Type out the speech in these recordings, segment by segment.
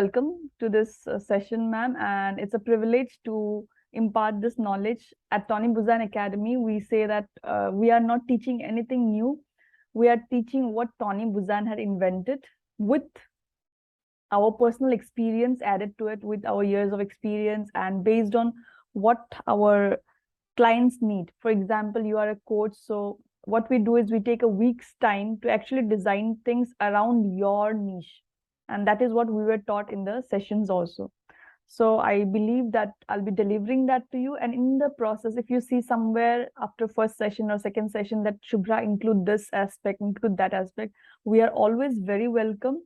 Welcome to this session, ma'am, and it's a privilege to impart this knowledge at Tony Buzan Academy. We say that we are not teaching anything new. We are teaching what Tony Buzan had invented with our personal experience added to it, with our years of experience, and based on what our clients need. For example, you are a coach, so what we do is we take a week's time to actually design things around your niche, and that is what we were taught in the sessions also. So I believe that I'll be delivering that to you, and in the process, if you see somewhere after first session or second session that Subra include this aspect, include that aspect, we are always very welcome.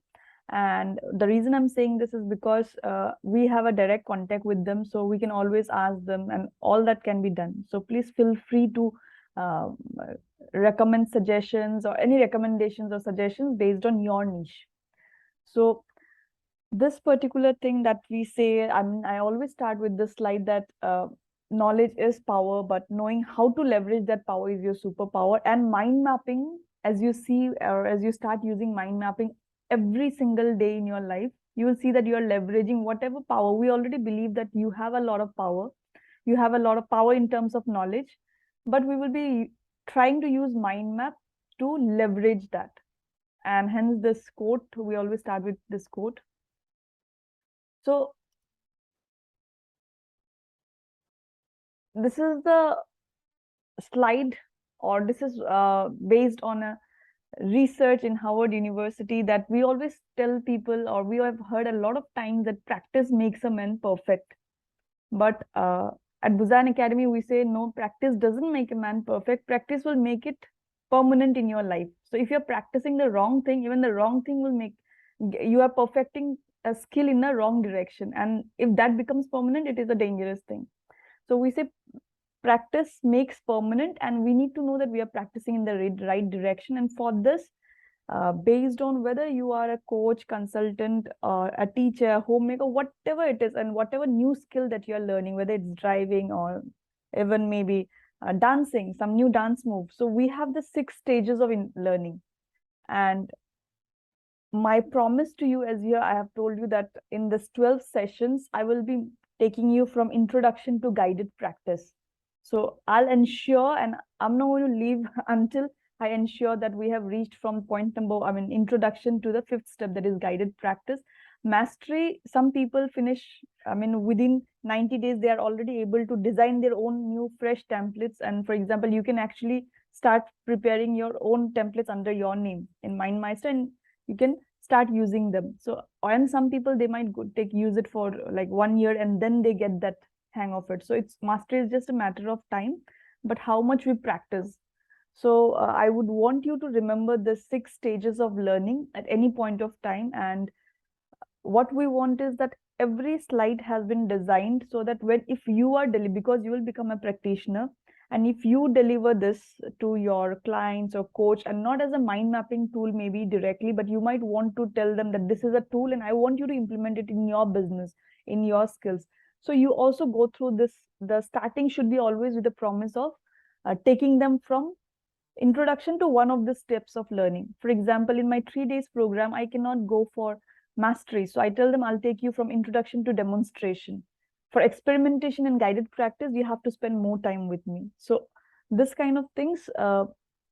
And the reason I'm saying this is because we have a direct contact with them, so we can always ask them, and all that can be done. So please feel free to uh, recommend suggestions or any recommendations or suggestions based on your niche. So this particular thing that we say, I always start with this slide that knowledge is power, but knowing how to leverage that power is your superpower. And mind mapping, as you see, or as you start using mind mapping every single day in your life, you will see that you are leveraging whatever power. We already believe that you have a lot of power. You have a lot of power in terms of knowledge, but we will be trying to use mind map to leverage that. And hence this quote, we always start with this quote. So this is the slide, or this is based on a research in Harvard University, that we always tell people, or we have heard a lot of times, that practice makes a man perfect. But at Buzan Academy, we say no, practice doesn't make a man perfect. Practice will make it permanent in your life. So if you're practicing the wrong thing, even the wrong thing will make you are perfecting a skill in the wrong direction. And if that becomes permanent, it is a dangerous thing. So we say practice makes permanent, and we need to know that we are practicing in the right direction. And for this, based on whether you are a coach, consultant, or a teacher, a homemaker, whatever it is, and whatever new skill that you're learning, whether it's driving or even maybe dancing, some new dance move. So we have the 6 stages of learning. And my promise to you, as here I have told you, that in this 12 sessions, I will be taking you from introduction to guided practice. So I'll ensure, and I'm not going to leave until I ensure that we have reached from point number, introduction to the 5th step, that is guided practice. Mastery, some people finish, within 90 days, they are already able to design their own new fresh templates. And for example, you can actually start preparing your own templates under your name in MindMeister, and you can start using them. So, and some people, they might use it for like 1 year, and then they get that hang of it. So it's mastery is just a matter of time, but how much we practice. So I would want you to remember the 6 stages of learning at any point of time. And what we want is that every slide has been designed so that if you are because you will become a practitioner, and if you deliver this to your clients or coach, and not as a mind mapping tool maybe directly, but you might want to tell them that this is a tool and I want you to implement it in your business, in your skills. So you also go through this. The starting should be always with the promise of taking them from introduction to one of the steps of learning. For example, in my 3 days program, I cannot go for mastery. So I tell them I'll take you from introduction to demonstration. For experimentation and guided practice, you have to spend more time with me. So this kind of things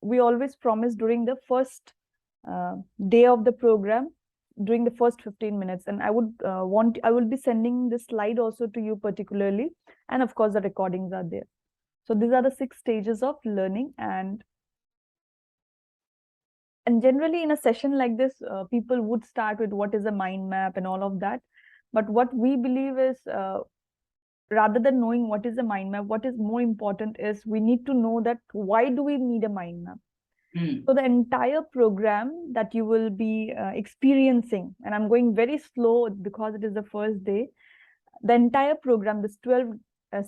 we always promise during the first day of the program, during the first 15 minutes. And I will be sending this slide also to you particularly. And of course, the recordings are there. So these are the 6 stages of learning. And generally in a session like this, people would start with what is a mind map and all of that. But what we believe is, rather than knowing what is a mind map, what is more important is we need to know that why do we need a mind map? So the entire program that you will be experiencing, and I'm going very slow because it is the first day, the entire program, this 12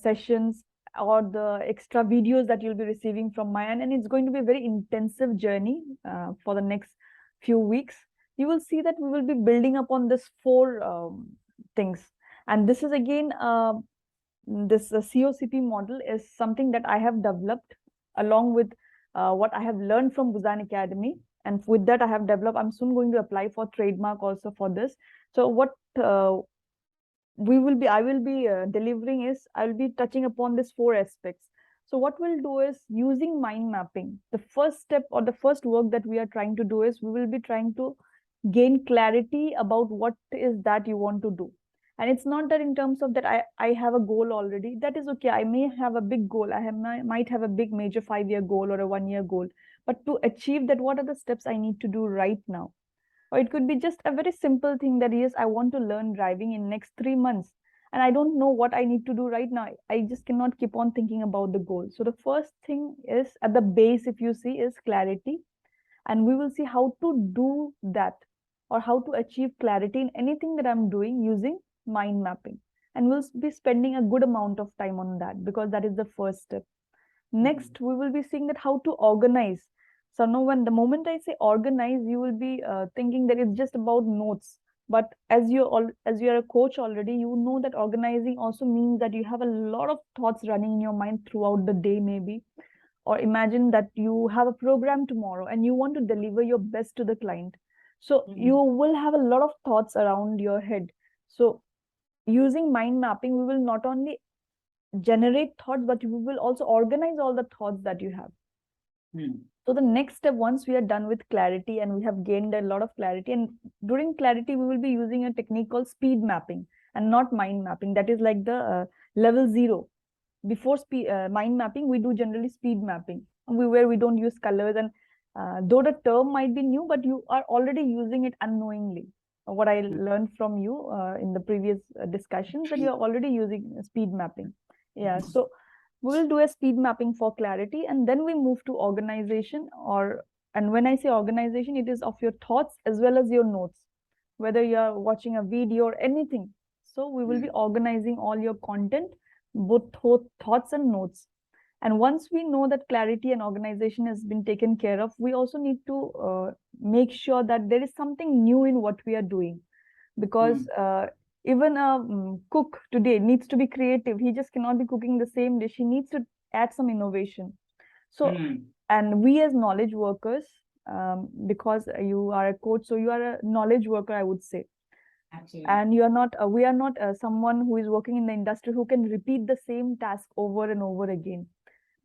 sessions, or the extra videos that you'll be receiving from my end, and it's going to be a very intensive journey for the next few weeks. You will see that we will be building upon this 4 things. And this is again, this COCP model is something that I have developed along with what I have learned from Buzan Academy. And with that, I have developed, I'm soon going to apply for trademark also for this. So what I will be delivering is, I will be touching upon these four aspects. So what we'll do is, using mind mapping, the first step or the first work that we are trying to do is, we will be trying to gain clarity about what is that you want to do. And it's not that in terms of that I have a goal already. That is okay. I may have a big goal. Might have a big major 5-year goal or a 1-year goal. But to achieve that, what are the steps I need to do right now? Or it could be just a very simple thing that, yes, I want to learn driving in next 3 months, and I don't know what I need to do right now. I just cannot keep on thinking about the goal. So the first thing is, at the base, if you see, is clarity. And we will see how to do that, or how to achieve clarity in anything that I'm doing using mind mapping. And we'll be spending a good amount of time on that, because that is the first step. Next, we will be seeing that how to organize. So now, when the moment I say organize, you will be thinking that it's just about notes. But as you are a coach already, you know that organizing also means that you have a lot of thoughts running in your mind throughout the day, maybe. Or imagine that you have a program tomorrow and you want to deliver your best to the client. So you will have a lot of thoughts around your head. So using mind mapping, we will not only generate thoughts, but we will also organize all the thoughts that you have. So the next step, once we are done with clarity and we have gained a lot of clarity, and during clarity, we will be using a technique called speed mapping and not mind mapping. That is like the level 0. Before mind mapping, we do generally speed mapping, where we don't use colors. And though the term might be new, but you are already using it unknowingly. What I learned from you in the previous discussions, that you are already using speed mapping. Yeah. So we will do a speed mapping for clarity, and then we move to organization. And when I say organization, it is of your thoughts as well as your notes, whether you are watching a video or anything. So we will be organizing all your content, both thoughts and notes. And once we know that clarity and organization has been taken care of, we also need to make sure that there is something new in what we are doing. Because even a cook today needs to be creative. He just cannot be cooking the same dish. He needs to add some innovation. So, and we as knowledge workers, because you are a coach, so you are a knowledge worker, I would say. Absolutely. And you are not, we are not someone who is working in the industry who can repeat the same task over and over again.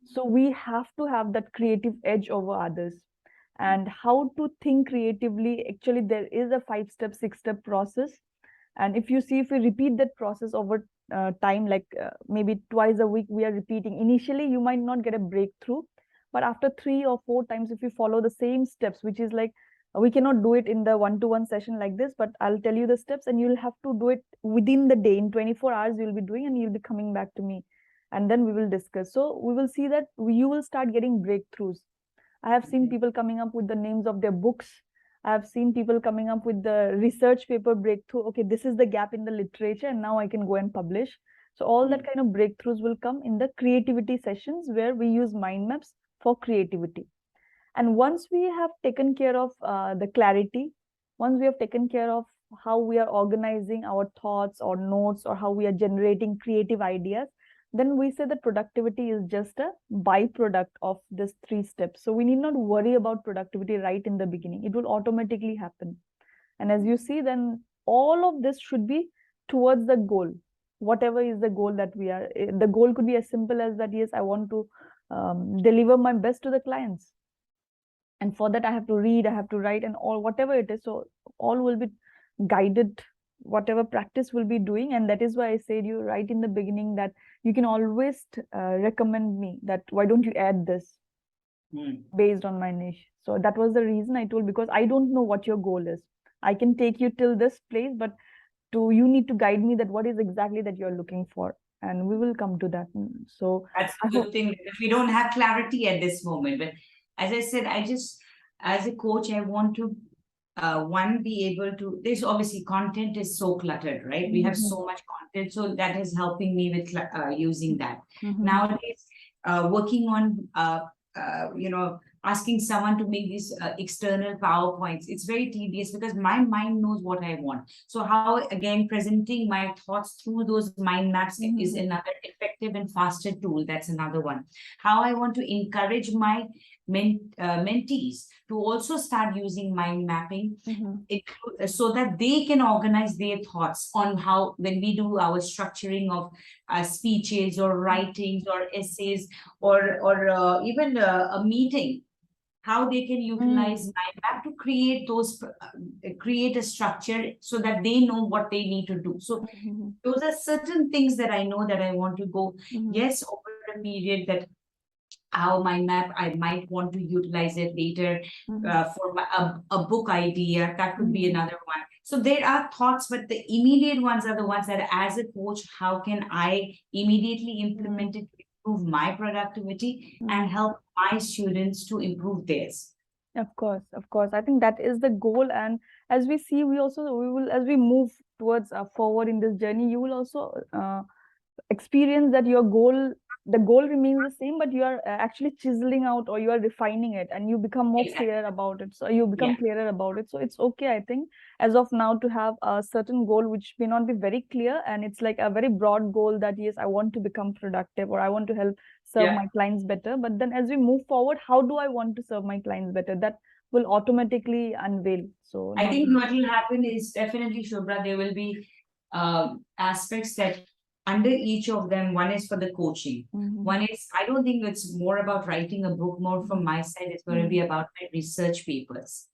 So we have to have that creative edge over others. And how to think creatively, actually, there is a 5-step, 6-step process. And if you see, if we repeat that process over time, like maybe twice a week, we are repeating. Initially, you might not get a breakthrough, but after 3 or 4 times, if you follow the same steps, which is like, we cannot do it in the one-to-one session like this, but I'll tell you the steps, and you'll have to do it within the day. In 24 hours, you'll be doing, and you'll be coming back to me, and then we will discuss. So we will see that you will start getting breakthroughs. I have seen people coming up with the names of their books. I have seen people coming up with the research paper breakthrough. Okay, this is the gap in the literature, and now I can go and publish. So all that kind of breakthroughs will come in the creativity sessions, where we use mind maps for creativity. And once we have taken care of the clarity, once we have taken care of how we are organizing our thoughts or notes, or how we are generating creative ideas, then we say that productivity is just a byproduct of these 3 steps. So we need not worry about productivity right in the beginning. It will automatically happen. And as you see, then all of this should be towards the goal. Whatever is the goal that we are, the goal could be as simple as that, yes, I want to deliver my best to the clients. And for that, I have to read, I have to write, and all, whatever it is. So all will be guided, whatever practice will be doing. And that is why I said you right in the beginning that you can always recommend me that, why don't you add this based on my niche. So that was the reason I told, because I don't know what your goal is. I can take you till this place, but you need to guide me that what is exactly that you're looking for. And we will come to that. So that's a good thing, because we don't have clarity at this moment. But as I said, I just, as a coach, I want to be able to, there's obviously content is so cluttered, right? We have so much content. So that is helping me with using that. Nowadays, working on, asking someone to make these external PowerPoints, it's very tedious, because my mind knows what I want. So how, again, presenting my thoughts through those mind maps is another effective effective and faster tool. That's another one. How I want to encourage my mentees to also start using mind mapping, so that they can organize their thoughts on how, when we do our structuring of speeches or writings or essays, or even a meeting, how they can utilize mind map to create those create a structure so that they know what they need to do. So those are certain things that I know that I want to go, yes, over a period, that how mind map I might want to utilize it later for a book idea. That could be another one. So there are thoughts, but the immediate ones are the ones that, as a coach, how can I immediately implement it to improve my productivity and help my students to improve theirs. Of course, of course. I think that is the goal. And as we see, we will, as we move towards forward in this journey, you will also experience that the goal remains the same, but you are actually chiseling out, or you are refining it, and you become more clear about it. So you become clearer about it. So it's okay, I think, as of now, to have a certain goal which may not be very clear, and it's like a very broad goal that, yes, I want to become productive, or I want to help serve my clients better. But then as we move forward, how do I want to serve my clients better? That will automatically unveil. So I think what will happen is definitely, Shobra, there will be aspects that under each of them, one is for the coaching. One is, I don't think it's more about writing a book, more from my side, it's going to be about my research papers.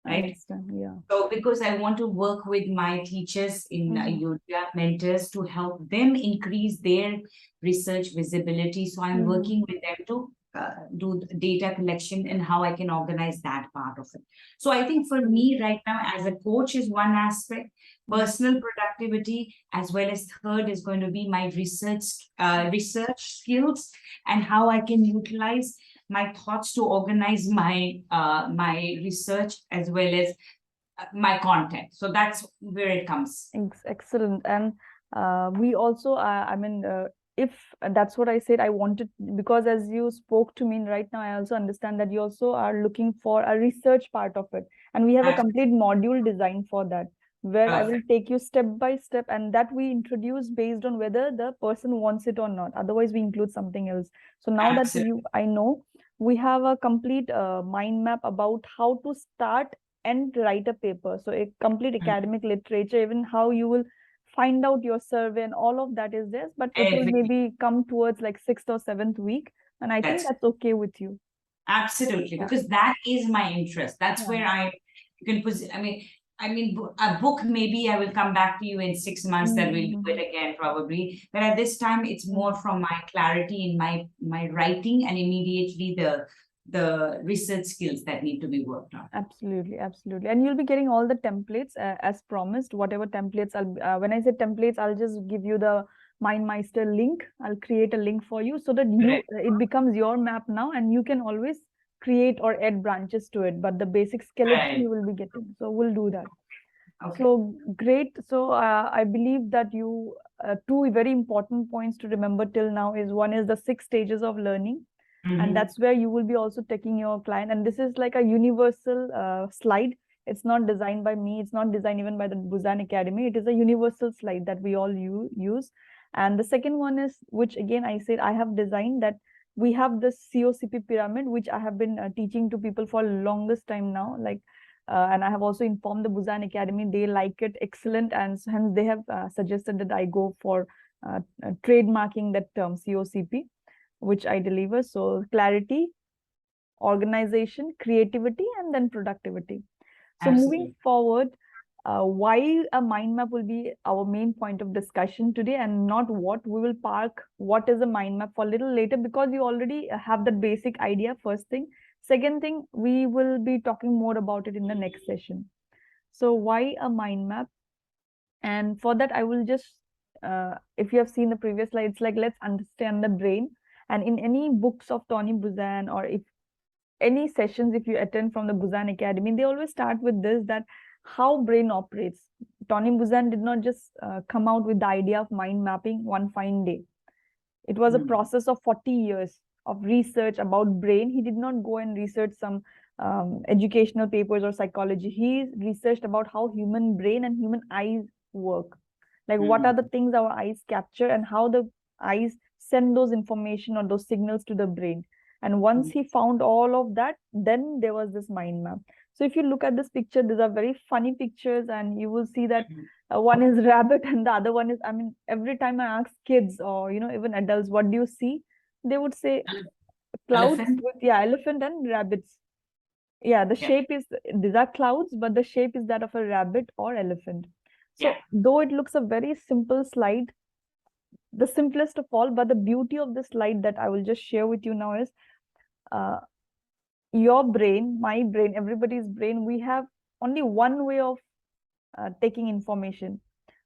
Right? Yeah. So because I want to work with my teachers in yoga, mentors, to help them increase their research visibility. So I'm working with them to do data collection and how I can organize that part of it. So I think for me right now, as a coach, is one aspect, personal productivity, as well as third is going to be my research skills and how I can utilize my thoughts to organize my my research as well as my content. So that's where it comes. Excellent. And we also, I mean, if that's what I said, I wanted, because as you spoke to me right now, I also understand that you also are looking for a research part of it. And we have a complete module designed for that, where I will take you step by step, and that we introduce based on whether the person wants it or not. Otherwise, we include something else. So now that I know, we have a complete mind map about how to start and write a paper. So a complete academic literature, even how you will find out your survey, and all of that is there, but it will maybe come towards like 6th or 7th week. And I think that's okay with you. Absolutely, because that is my interest. That's where you can put, I mean, a book, maybe I will come back to you in 6 months, that we'll do it again, probably. But at this time, it's more from my clarity in my writing, and immediately the research skills that need to be worked on. Absolutely, absolutely. And you'll be getting all the templates as promised. Whatever templates, when I say templates, I'll just give you the MindMeister link. I'll create a link for you so that it becomes your map now, and you can always create or add branches to it. But the basic skeleton you will be getting. So we'll do that. Okay. So great. So I believe that you two very important points to remember till now is, one is the 6 stages of learning. And that's where you will be also taking your client. And this is like a universal slide. It's not designed by me. It's not designed even by the Busan Academy. It is a universal slide that we all use. And the second one is, which again I said I have designed, that we have this COCP pyramid, which I have been teaching to people for longest time now. Like, and I have also informed the Busan Academy. They like it excellent. And hence they have suggested that I go for trademarking that term COCP, which I deliver. So clarity, organization, creativity, and then productivity. So moving forward, why a mind map will be our main point of discussion today, and not what. We will park what is a mind map for a little later, because you already have that basic idea, first thing. Second thing, we will be talking more about it in the next session. So why a mind map? And for that, I will just, if you have seen the previous slides, like, let's understand the brain. And in any books of Tony Buzan, or if any sessions, if you attend from the Buzan Academy, they always start with this, that how brain operates. Tony Buzan did not just come out with the idea of mind mapping one fine day. It was a process of 40 years of research about brain. He did not go and research some educational papers or psychology. He researched about how human brain and human eyes work. Like, what are the things our eyes capture, and how the eyes send those information or those signals to the brain. And once he found all of that, then there was this mind map. So if you look at this picture, these are very funny pictures, and you will see that one is rabbit and the other one is, I mean, every time I ask kids or, you know, even adults, what do you see? They would say clouds Elephant. with, yeah, elephant and rabbits. Yeah, the Yeah. shape is, these are clouds, but the shape is that of a rabbit or elephant. So Yeah. though it looks a very simple slide, the simplest of all, but the beauty of this slide that I will just share with you now is, uh, your brain, my brain, everybody's brain, we have only one way of taking information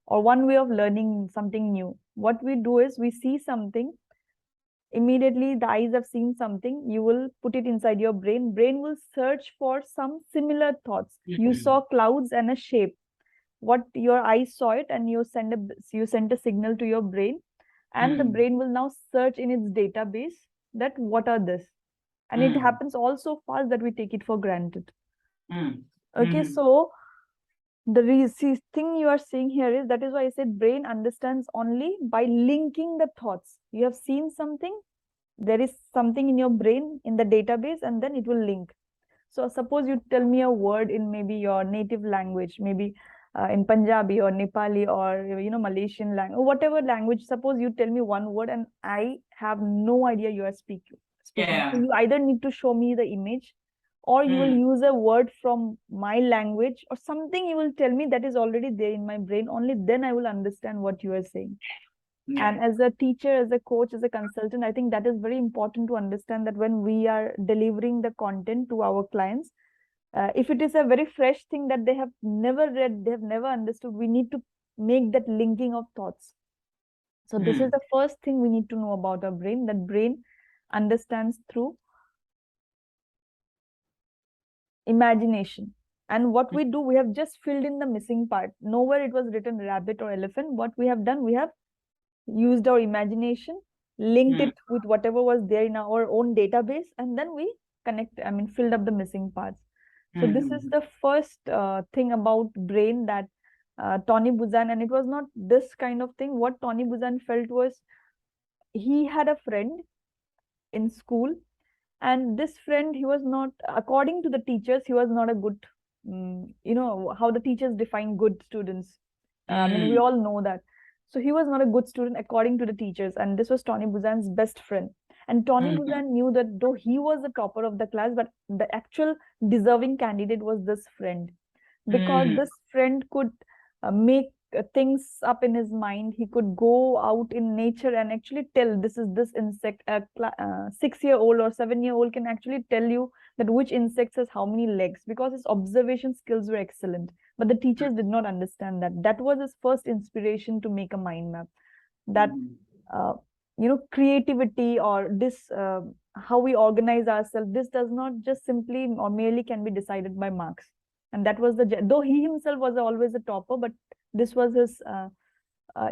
or one way of learning something new. What we do is we see something, immediately the eyes have seen something, you will put it inside your brain. Brain will search for some similar thoughts. You saw clouds and a shape. What your eyes saw it, and you send a signal to your brain, and the brain will now search in its database that what are this, and it happens all so fast that we take it for granted. Okay, so the thing you are seeing here is, that is why I said brain understands only by linking the thoughts. You have seen something, there is something in your brain in the database, and then it will link. So suppose you tell me a word in maybe your native language, maybe in Punjabi or Nepali or, you know, Malaysian language or whatever language. Suppose you tell me one word and I have no idea you are speaking. Yeah. So you either need to show me the image, or you will use a word from my language or something. You will tell me that is already there in my brain. Only then I will understand what you are saying. Yeah. And as a teacher, as a coach, as a consultant, I think that is very important to understand, that when we are delivering the content to our clients, if it is a very fresh thing that they have never read, they have never understood, we need to make that linking of thoughts. So this is the first thing we need to know about our brain, that brain understands through imagination. And what we do, we have just filled in the missing part. Nowhere it was written rabbit or elephant. What we have done, we have used our imagination, linked it with whatever was there in our own database, and then we filled up the missing parts. So this is the first thing about brain that Tony Buzan, and it was not this kind of thing. What Tony Buzan felt was, he had a friend in school, and this friend, he was not, according to the teachers, he was not a good, you know how the teachers define good students. I mean, we all know that. So he was not a good student according to the teachers, and this was Tony Buzan's best friend. And Tony Buzan knew that though he was the topper of the class, but the actual deserving candidate was this friend, because this friend could make things up in his mind. He could go out in nature and actually tell, this is this insect. A 6-year-old or 7-year-old can actually tell you that which insect has how many legs, because his observation skills were excellent. But the teachers did not understand that. That was his first inspiration to make a mind map. That uh, you know, creativity or this how we organize ourselves, this does not just simply or merely can be decided by marks. And that was though he himself was always a topper, but this was his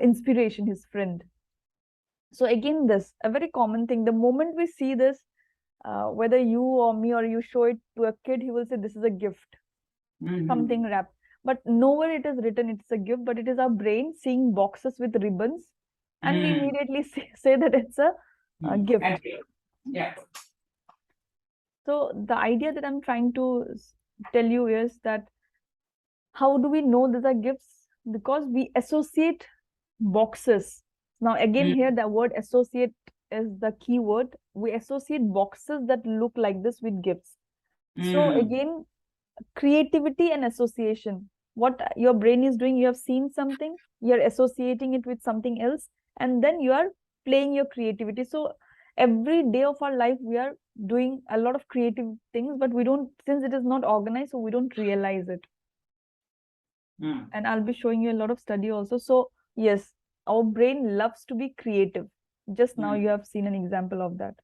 inspiration, his friend. So again, this a very common thing. The moment we see this, whether you or me or you show it to a kid, he will say this is a gift, something wrapped. But nowhere it is written it's a gift, but it is our brain seeing boxes with ribbons, and we immediately say that it's a gift. Yeah. So the idea that I'm trying to tell you is that, how do we know these are gifts? Because we associate boxes. Now again, here the word associate is the key word. We associate boxes that look like this with gifts. So again, creativity and association. What your brain is doing, you have seen something, you're associating it with something else, and then you are playing your creativity. So every day of our life, we are doing a lot of creative things, but we don't, since it is not organized, so we don't realize it. And I'll be showing you a lot of study also. So yes, our brain loves to be creative. Just now you have seen an example of that.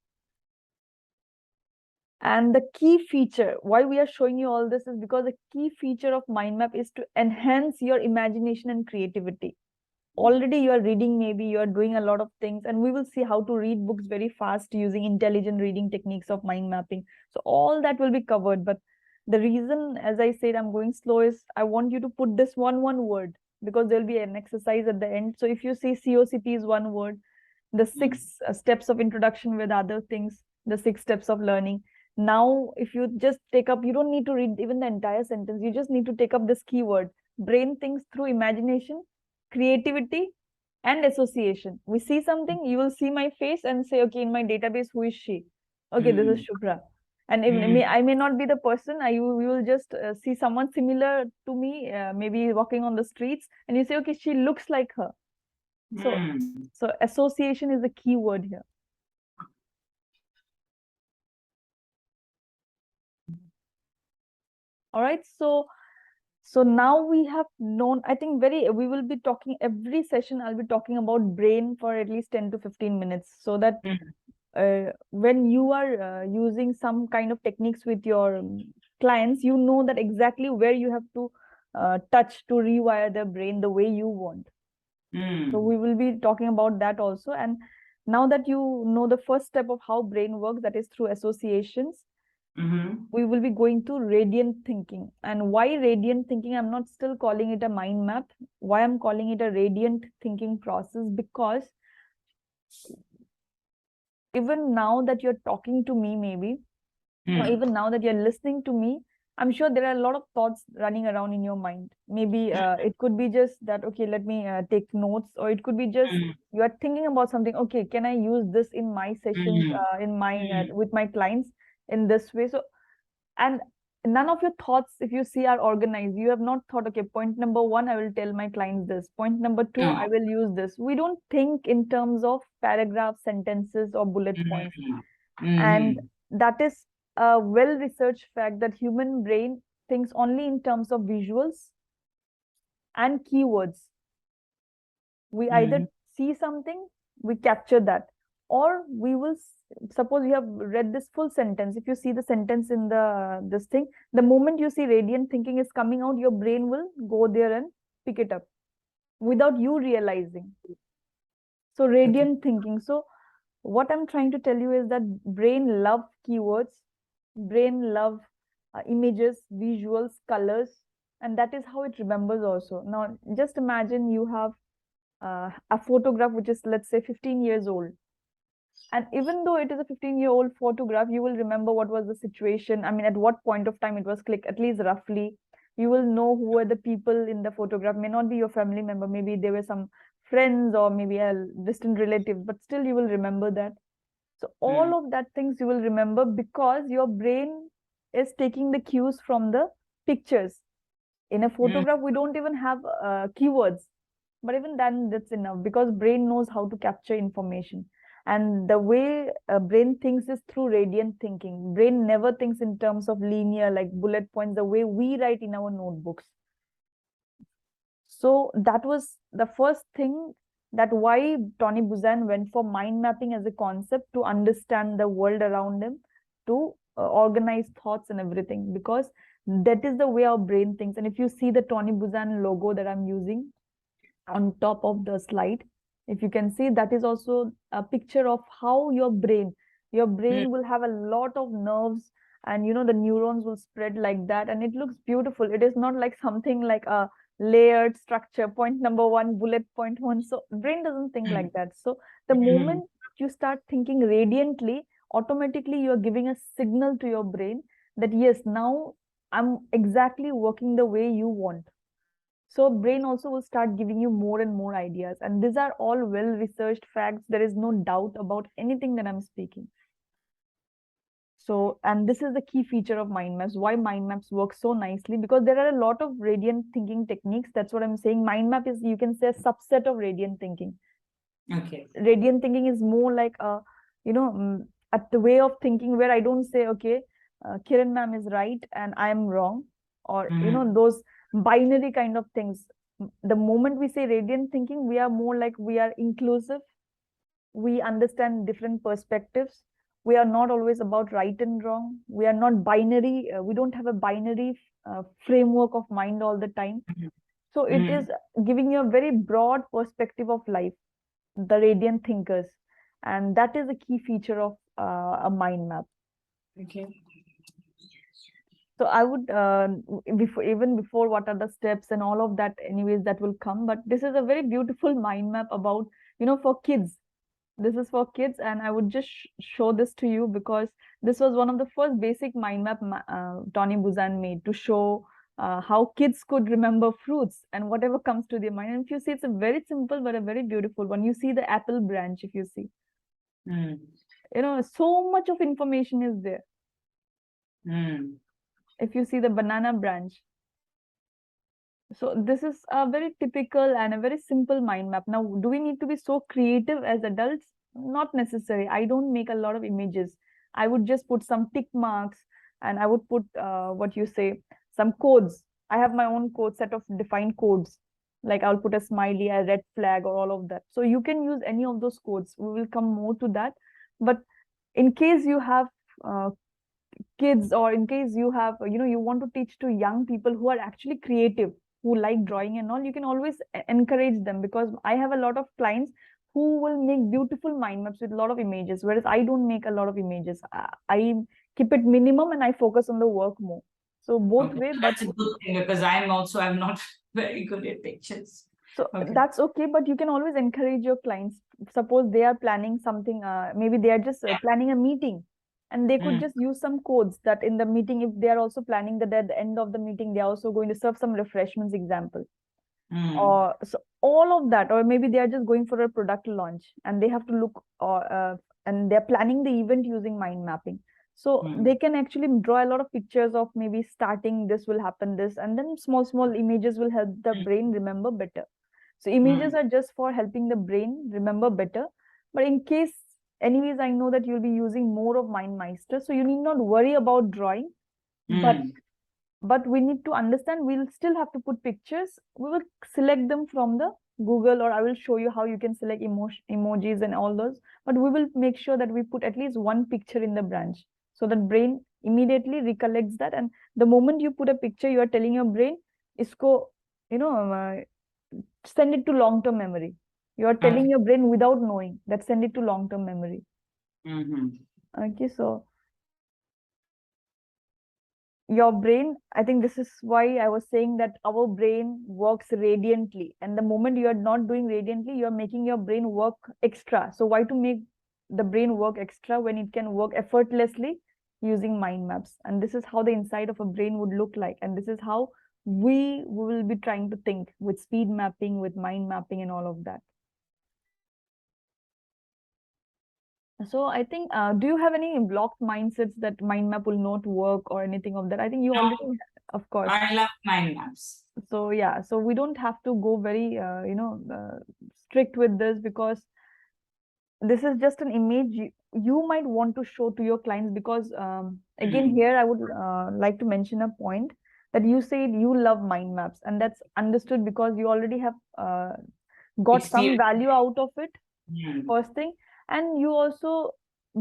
And the key feature, why we are showing you all this, is because the key feature of mind map is to enhance your imagination and creativity. Already you are reading, maybe you are doing a lot of things, and we will see how to read books very fast using intelligent reading techniques of mind mapping. So all that will be covered. But the reason, as I said, I'm going slow, is I want you to put this one word, because there'll be an exercise at the end. So if you see COCP is one word, the 6 steps of introduction with other things, the 6 steps of learning. Now, if you just take up, you don't need to read even the entire sentence. You just need to take up this keyword. Brain thinks through imagination, creativity, and association. We see something, you will see my face and say, okay, in my database, who is she? Okay, this is Shubhra. And I may not be the person. You will just see someone similar to me, maybe walking on the streets, and you say, okay, she looks like her. So association is the key word here. All right. So now we have known, I think we will be talking every session. I'll be talking about brain for at least 10 to 15 minutes, so that when you are using some kind of techniques with your clients, you know that exactly where you have to touch to rewire the brain the way you want. So we will be talking about that also. And now that you know the first step of how brain works, that is through associations, we will be going to radiant thinking. And why radiant thinking? I'm not still calling it a mind map. Why I'm calling it a radiant thinking process? Because even now that you're talking to me, maybe, or even now that you're listening to me, I'm sure there are a lot of thoughts running around in your mind. Maybe it could be just that, okay, let me take notes, or it could be just you are thinking about something. Okay, can I use this in my sessions, in my with my clients in this way? So, and none of your thoughts, if you see, are organized. You have not thought, okay, point number 1, I will tell my clients this. Point number 2, I will use this. We don't think in terms of paragraphs, sentences, or bullet points. And that is a well-researched fact that human brain thinks only in terms of visuals and keywords. We either see something, we capture that, or we will suppose you have read this full sentence. If you see the sentence in this thing, the moment you see radiant thinking is coming out, your brain will go there and pick it up without you realizing. So radiant thinking. So what I'm trying to tell you is that brain love keywords, brain love images, visuals, colors, and that is how it remembers also. Now just imagine you have a photograph which is, let's say, 15 years old, and even though it is a 15-year-old photograph, you will remember what was the situation. I mean, at what point of time it was clicked, at least roughly. You will know who were the people in the photograph. May not be your family member, maybe there were some friends or maybe a distant relative, but still you will remember that. So all of that things you will remember because your brain is taking the cues from the pictures. In a photograph, we don't even have keywords, but even then that's enough, because brain knows how to capture information. And the way brain thinks is through radiant thinking. Brain never thinks in terms of linear, like bullet points, the way we write in our notebooks. So that was the first thing, that why Tony Buzan went for mind mapping as a concept, to understand the world around him, to organize thoughts and everything, because that is the way our brain thinks. And if you see the Tony Buzan logo that I'm using on top of the slide, if you can see, that is also a picture of how your brain will have a lot of nerves, and the neurons will spread like that, and it looks beautiful. It is not like something like a layered structure, point number 1, bullet point 1. So brain doesn't think like that. So the moment you start thinking radiantly, automatically you are giving a signal to your brain that yes, now I'm exactly working the way you want. So brain also will start giving you more and more ideas. And these are all well-researched facts. There is no doubt about anything that I'm speaking. So, and this is the key feature of mind maps. Why mind maps work so nicely? Because there are a lot of radiant thinking techniques. That's what I'm saying. Mind map is, you can say, a subset of radiant thinking. Okay. Radiant thinking is more like a way of thinking where I don't say, okay, Kiran ma'am is right and I am wrong, or those binary kind of things. The moment we say radiant thinking, we are more like, we are inclusive, we understand different perspectives, we are not always about right and wrong, we are not binary, we don't have a binary framework of mind all the time. So it is giving you a very broad perspective of life, the radiant thinkers, and that is a key feature of a mind map. Okay. So I would before what are the steps and all of that, anyways, that will come. But this is a very beautiful mind map about, for kids. This is for kids, and I would just show this to you because this was one of the first basic mind map Tony Buzan made to show how kids could remember fruits and whatever comes to their mind. And if you see, it's a very simple but a very beautiful one. You see the apple branch, if you see, Mm. so much of information is there. Mm. If you see the banana branch, so this is a very typical and a very simple mind map. Now, do we need to be so creative as adults? Not necessary. I don't make a lot of images. I would just put some tick marks, and I would put what you say, some codes. I have my own code set of defined codes. Like I'll put a smiley, a red flag, or all of that. So you can use any of those codes. We will come more to that. But in case you have kids, or in case you have, you want to teach to young people who are actually creative, who like drawing and all, you can always encourage them, because I have a lot of clients who will make beautiful mind maps with a lot of images, whereas I don't make a lot of images. I keep it minimum and I focus on the work more. So both Okay, way, but that's a good thing because I'm not very good at pictures. so Okay. that's okay, but you can always encourage your clients. Suppose they are planning something, maybe they are just planning a meeting, and they could Mm. just use some codes that in the meeting, if they are also planning that at the end of the meeting, they are also going to serve some refreshments, example. Mm. Or so all of that, or maybe they are just going for a product launch and they have to look, or and they're planning the event using mind mapping. So they Mm. can actually draw a lot of pictures of maybe starting this will happen this, and then small images will help the brain remember better. So images Mm. are just for helping the brain remember better. But in case, anyways, I know that you'll be using more of MindMeister, so you need not worry about drawing. But Mm. we need to understand, we'll still have to put pictures. We will select them from the Google, or I will show you how you can select emojis and all those. But we will make sure that we put at least one picture in the branch, so that brain immediately recollects that. And the moment you put a picture, you are telling your brain, isko, you know send it to long term memory. You are telling Okay. your brain without knowing that send it to long term memory. Mm-hmm. Okay, so your brain, I think this is why I was saying that our brain works radiantly, and the moment you are not doing radiantly, you are making your brain work extra. So why to make the brain work extra when it can work effortlessly using mind maps? And this is how the inside of a brain would look like, and this is how we will be trying to think with speed mapping, with mind mapping, and all of that. So I think, do you have any blocked mindsets that mind map will not work or anything of that? I think you already, No, of course. I love mind maps. So yeah, so we don't have to go very strict with this, because this is just an image you might want to show to your clients. Because again, Mm. here I would like to mention a point, that you said you love mind maps, and that's understood because you already have got some Experience. value out of it, Mm. first thing. And you also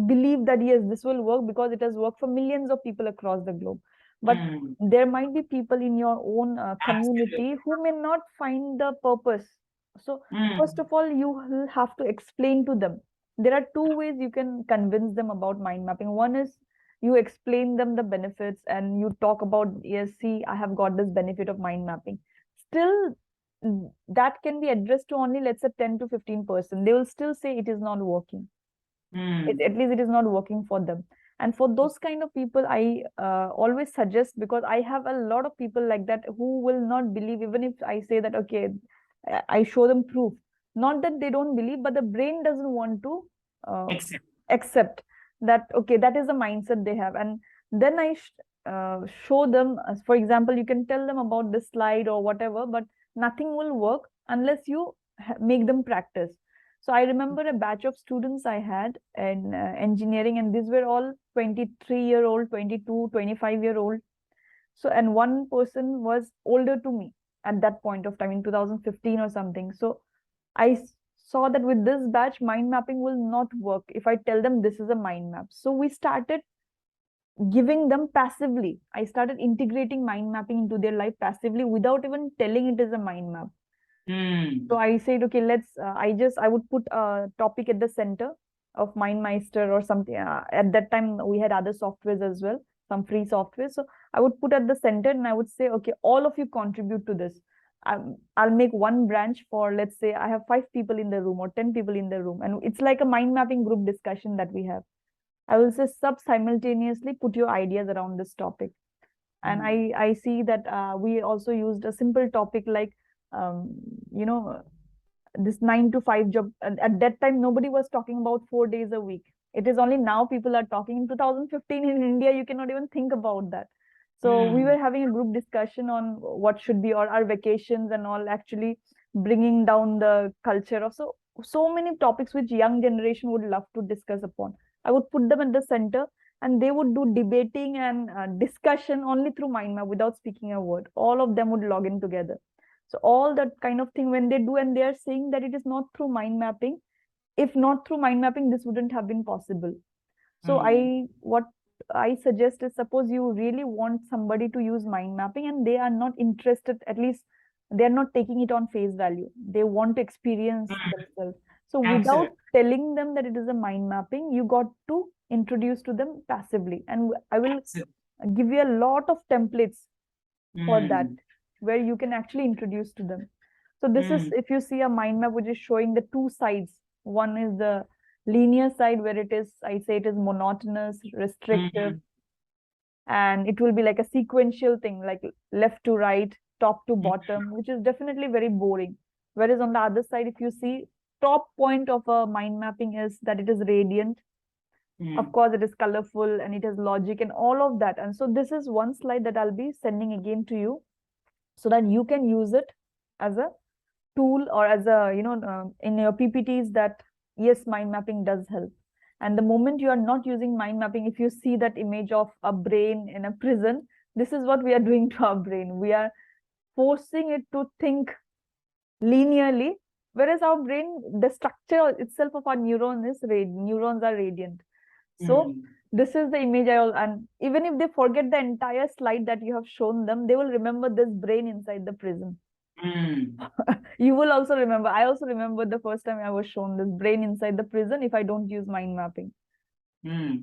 believe that yes, this will work because it has worked for millions of people across the globe. But Mm. there might be people in your own Absolutely. community who may not find the purpose. So first Mm. of all, you will have to explain to them. There are two ways you can convince them about mind mapping. One is you explain them the benefits, and you talk about, yes, see, I have got this benefit of mind mapping. Still, that can be addressed to only, let's say, 10 to 15%. They will still say it is not working. Mm. At least it is not working for them. And for those kind of people, I always suggest, because I have a lot of people like that who will not believe, even if I say that, okay, I show them proof. Not that they don't believe, but the brain doesn't want to uh, Accept. accept that, okay, that is the mindset they have. And then I show them, for example, you can tell them about this slide or whatever, but nothing will work unless you make them practice. So I remember a batch of students I had in engineering, and these were all 23-year-old, 22, 25-year-old. So, and one person was older to me at that point of time in 2015 or something. So I saw that with this batch, mind mapping will not work if I tell them this is a mind map. So we started giving them passively. I started integrating mind mapping into their life passively without even telling it is a mind map. So Mm. I said, okay, I would put a topic at the center of MindMeister or something. At that time, we had other softwares as well, some free software. So I would put at the center, and I would say, okay, all of you contribute to this. I'll make one branch for, let's say I have 5 people in the room or 10 people in the room, and it's like a mind mapping group discussion that we have. I will say simultaneously put your ideas around this topic. And I see that we also used a simple topic like um, you know this 9 to 5 job. At that time nobody was talking about 4 days a week. It is only now people are talking. In 2015 in India you cannot even think about that. So we were having a group discussion on what should be our vacations and all, actually bringing down the culture of so many topics which young generation would love to discuss upon. I would put them at the center, and they would do debating and discussion only through mind map without speaking a word. All of them would log in together. So all that kind of thing when they do, and they are saying that it is not through mind mapping. If not through mind mapping, this wouldn't have been possible. So what I suggest is, suppose you really want somebody to use mind mapping and they are not interested, at least they are not taking it on face value. They want to experience themselves. So without Absolutely. telling them that it is a mind mapping, you got to introduce to them passively. And I will give you a lot of templates for that, where you can actually introduce to them. So this is, if you see a mind map which is showing the two sides. One is the linear side where it is, I say it is monotonous, restrictive, and it will be like a sequential thing, like left to right, top to bottom, which is definitely very boring. Whereas on the other side, if you see, top point of a mind mapping is that it is radiant. Of course, it is colorful and it has logic and all of that. And so this is one slide that I'll be sending again to you, so that you can use it as a tool, or as a, in your PPTs, that yes, mind mapping does help. And the moment you are not using mind mapping, if you see that image of a brain in a prison, this is what we are doing to our brain. We are forcing it to think linearly, whereas our brain, the structure itself of our neurons are radiant. So this is the image and even if they forget the entire slide that you have shown them, they will remember this brain inside the prison. You will also remember. I also remember the first time I was shown this brain inside the prison if I don't use mind mapping.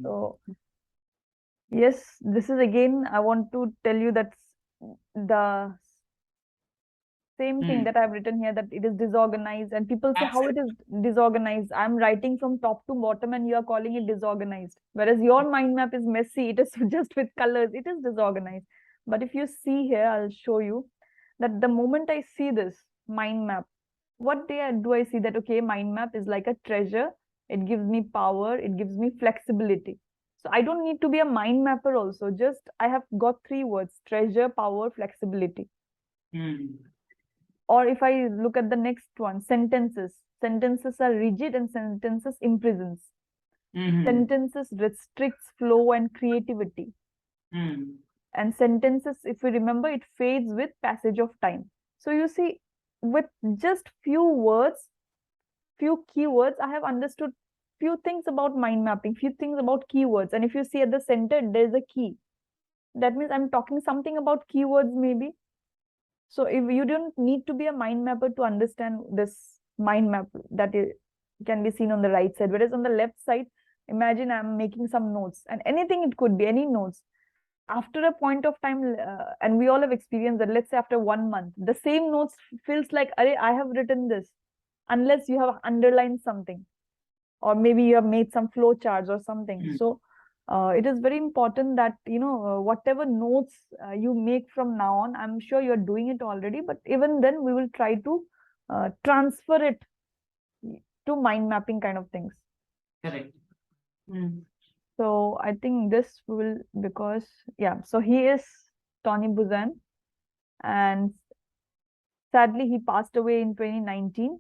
So yes, this is again, I want to tell you that the same thing that I've written here, that it is disorganized, and people say how it is disorganized. I'm writing from top to bottom and you are calling it disorganized, whereas your mind map is messy. It is just with colors. It is disorganized. But if you see here, I'll show you that the moment I see this mind map, what do I see? That okay, mind map is like a treasure. It gives me power. It gives me flexibility. So I don't need to be a mind mapper also. Just I have got 3 words: treasure, power, flexibility. Or if I look at the next one, sentences. Sentences are rigid and sentences imprisons. Sentences restricts flow and creativity. And sentences, if we remember, it fades with passage of time. So you see, with just few words, few keywords, I have understood few things about mind mapping, few things about keywords. And if you see at the center, there is a key. That means I'm talking something about keywords maybe. So if you don't need to be a mind mapper to understand this mind map that can be seen on the right side. Whereas on the left side, imagine I'm making some notes, and anything, it could be any notes. After a point of time, and we all have experienced that, let's say after 1 month, the same notes feels like, I have written this, unless you have underlined something, or maybe you have made some flow charts or something. So it is very important that, whatever notes you make from now on, I'm sure you're doing it already, but even then we will try to transfer it to mind mapping kind of things. Correct. So I think this will, because so he is Tony Buzan, and sadly he passed away in 2019.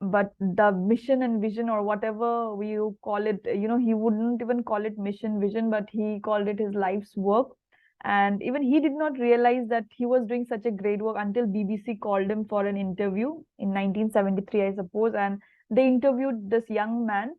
But the mission and vision, or whatever we call it, he wouldn't even call it mission vision, but he called it his life's work. And even he did not realize that he was doing such a great work until BBC called him for an interview in 1973, I suppose. And they interviewed this young man,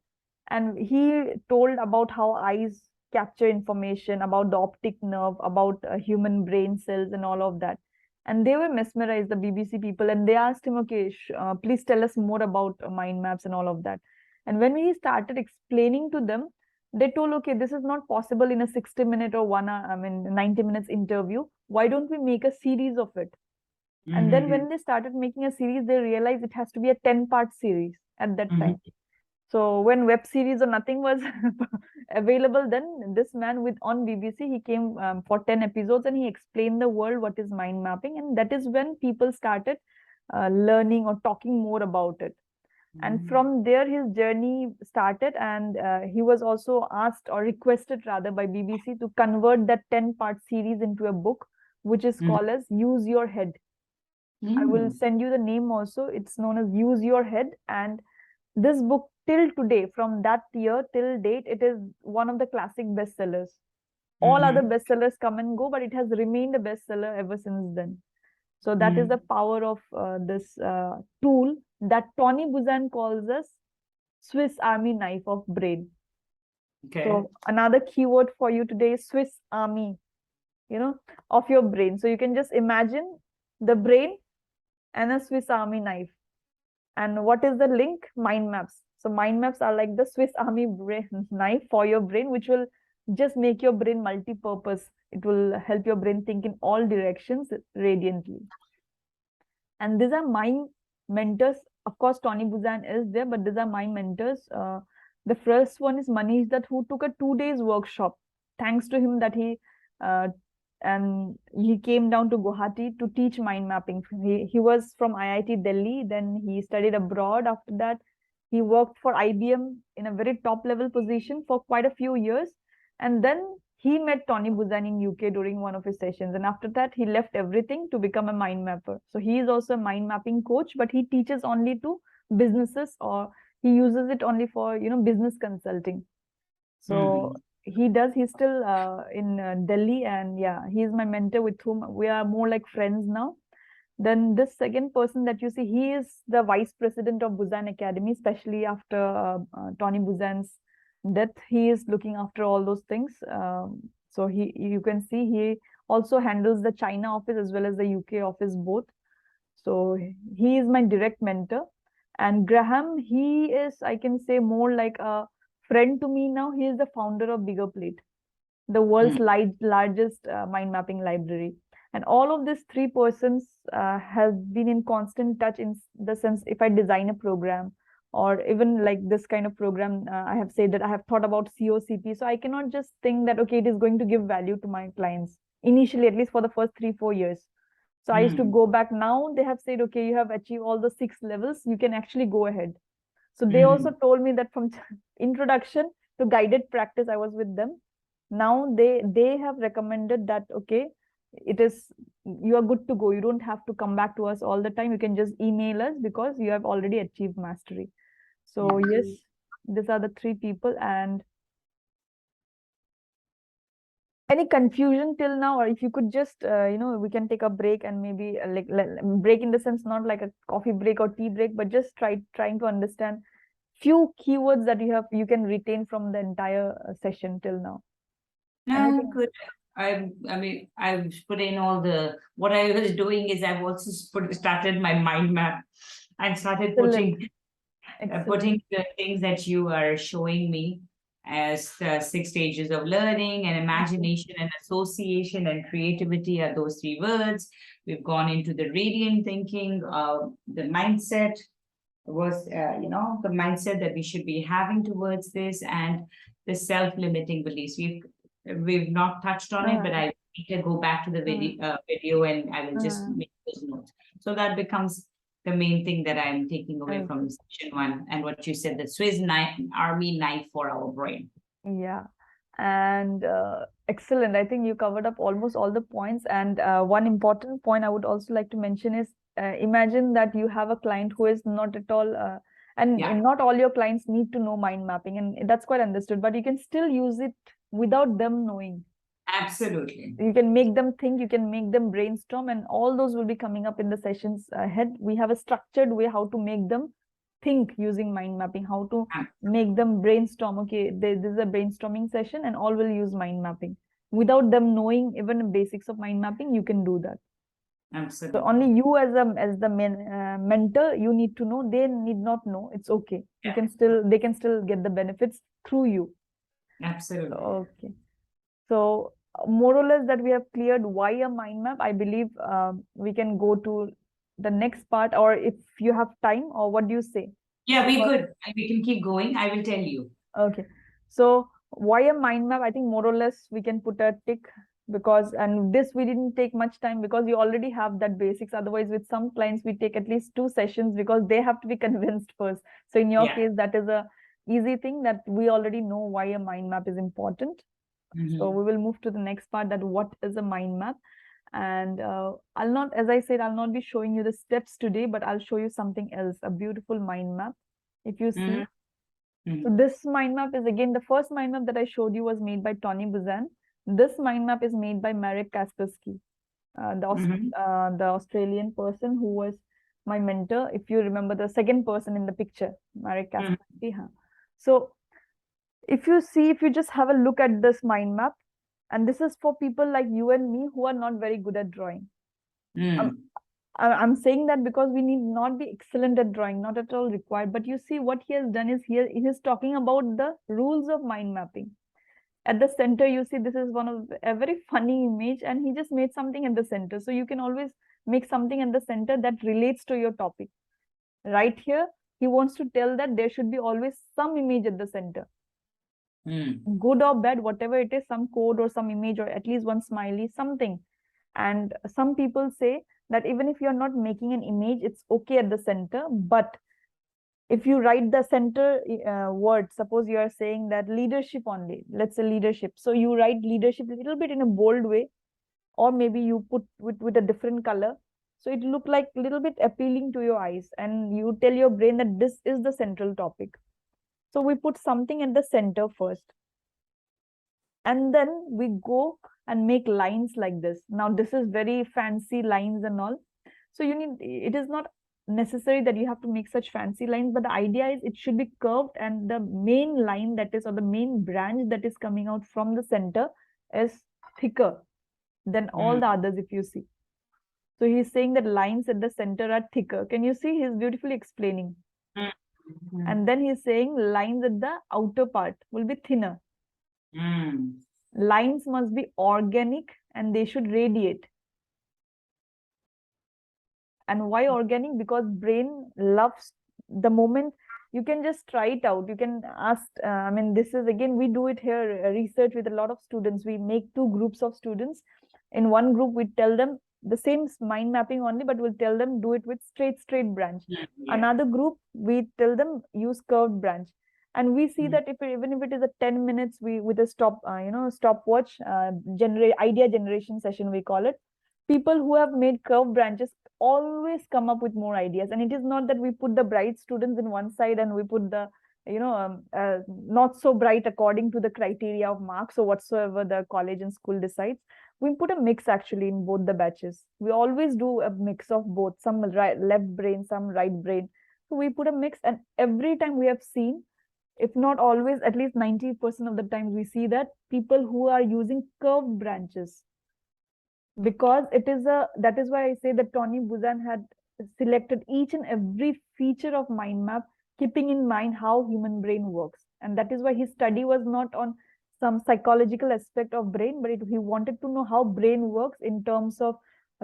and he told about how eyes capture information, about the optic nerve, about human brain cells and all of that. And they were mesmerized, the BBC people, and they asked him, okay, please tell us more about mind maps and all of that. And when he started explaining to them, they told, okay, this is not possible in a 60-minute or 90 minutes interview. Why don't we make a series of it? And then when they started making a series, they realized it has to be a 10-part series at that time. So when web series or nothing was available, then this man on BBC, he came for 10 episodes and he explained the world what is mind mapping. And that is when people started learning or talking more about it. And from there, his journey started, and he was also asked or requested rather by BBC to convert that 10-part series into a book, which is called as Use Your Head. I will send you the name also. It's known as Use Your Head. And this book till today, from that year till date, it is one of the classic bestsellers. All other bestsellers come and go, but it has remained a bestseller ever since then. So that is the power of this tool that Tony Buzan calls us Swiss Army knife of brain. Okay. So another keyword for you today is Swiss Army, of your brain. So you can just imagine the brain and a Swiss Army knife. And what is the link? Mind maps. So mind maps are like the Swiss Army knife for your brain, which will just make your brain multi-purpose. It will help your brain think in all directions radiantly. And these are my mentors. Of course, Tony Buzan is there, but these are my mentors. The first one is Manish Dutt, who took a 2 days workshop. Thanks to him that he came down to Guwahati to teach mind mapping. He was from IIT Delhi, then he studied abroad. After that, he worked for IBM in a very top level position for quite a few years. And then he met Tony Buzan in UK during one of his sessions. And after that, he left everything to become a mind mapper. So he is also a mind mapping coach, but he teaches only to businesses, or he uses it only for, business consulting. So he's still in Delhi, and yeah, he's my mentor with whom we are more like friends now. Then this second person that you see, he is the vice president of Buzan Academy, especially after Tony Buzan's death. He is looking after all those things. So you can see he also handles the China office as well as the UK office both. So he is my direct mentor. And Graham, he is, I can say, more like a friend to me now. He is the founder of Bigger Plate, the world's largest mind mapping library. And all of these three persons have been in constant touch, in the sense, if I design a program, or even like this kind of program, I have said that I have thought about COCP. So I cannot just think that, okay, it is going to give value to my clients initially, at least for the first 3-4 years. So I used to go back. Now they have said, okay, you have achieved all the 6 levels, you can actually go ahead. So they also told me that from introduction to guided practice, I was with them. Now they have recommended that, okay, you are good to go. You don't have to come back to us all the time. You can just email us because you have already achieved mastery. So yes, these are the 3 people. And any confusion till now, or if you could just we can take a break, and maybe break in the sense not like a coffee break or tea break, but just trying to understand few keywords that you can retain from the entire session till now. No, good. I mean, I've put in what I was doing is I've also started my mind map and started putting the things that you are showing me as the 6 stages of learning, and imagination and association and creativity are those 3 words. We've gone into the radiant thinking, the mindset was, the mindset that we should be having towards this, and the self-limiting beliefs. We've not touched on it, but I need to go back to the video and I will just make those notes. So that becomes the main thing that I'm taking away from session 1, and what you said, the Swiss Army knife for our brain. Yeah. And excellent. I think you covered up almost all the points. And one important point I would also like to mention is, imagine that you have a client who is not at all, and not all your clients need to know mind mapping, and that's quite understood, but you can still use it without them knowing. Absolutely. You can make them think, you can make them brainstorm, and all those will be coming up in the sessions ahead. We have a structured way how to make them think using mind mapping, how to make them brainstorm. Okay, this is a brainstorming session and all will use mind mapping. Without them knowing even the basics of mind mapping, you can do that. Absolutely. So only you as the mentor, you need to know. They need not know. It's okay. They can still get the benefits through you. Absolutely. Okay. So more or less that we have cleared why a mind map. I believe we can go to the next part, or if you have time, or what do you say? Yeah, we Or- could. We can keep going. I will tell you. Okay. So why a mind map? I think more or less we can put a tick, because, and this we didn't take much time because we already have that basics. Otherwise, with some clients, we take at least 2 sessions because they have to be convinced first. So in your Yeah. case, that is a easy thing, that we already know why a mind map is important. So we will move to the next part, that what is a mind map. And I'll not, as I said, I'll not be showing you the steps today, but I'll show you something else, a beautiful mind map. If you see, so this mind map is, again, the first mind map that I showed you was made by Tony Buzan. This mind map is made by Marek Kaspersky, the Australian person who was my mentor. If you remember the second person in the picture, Marek Kaspersky. So if you see, if you just have a look at this mind map, and this is for people like you and me who are not very good at drawing. I'm saying that because we need not be excellent at drawing, not at all required. But you see, what he has done is, here he is talking about the rules of mind mapping. At the center, you see, this is one of a very funny image, and he just made something at the center. So you can always make something at the center that relates to your topic. Right here, he wants to tell that there should be always some image at the center. Good or bad, whatever it is, some code or some image, or at least one smiley, something. And some people say that even if you're not making an image, it's okay at the center. But if you write the center word, suppose you are saying that leadership only, let's say leadership. So you write leadership a little bit in a bold way, or maybe you put with a different color. So it look like a little bit appealing to your eyes, and you tell your brain that this is the central topic. So we put something at the center first. And then we go and make lines like this. Now, this is very fancy lines and all. So you need, it is not necessary that you have to make such fancy lines, but the idea is it should be curved, and the main line that is, or the main branch that is coming out from the center is thicker than all the others, if you see. So he's saying that lines at the center are thicker. Can you see? He's beautifully explaining. And then he's saying lines at the outer part will be thinner. Lines must be organic and they should radiate. And why organic? Because brain loves the moment you can just try it out. You can ask, I mean, this is, again, we do it here, research with a lot of students. We make 2 groups of students. In one group, we tell them the same mind mapping only, but we'll tell them do it with straight branch. Another group, we tell them use curved branch. And we see that if even if it is a 10 minutes, we with a stopwatch idea generation session, we call it, people who have made curved branches always come up with more ideas. And it is not that we put the bright students in one side and we put the not so bright according to the criteria of marks or whatsoever the college and school decides. We put a mix actually in both the batches. We always do a mix of both, some left brain, some right brain. So we put a mix, and every time we have seen, if not always, at least 90% of the times, we see that people who are using curved branches, because it is that is why I say that Tony Buzan had selected each and every feature of mind map, keeping in mind how human brain works. And that is why his study was not on some psychological aspect of brain, but he wanted to know how brain works in terms of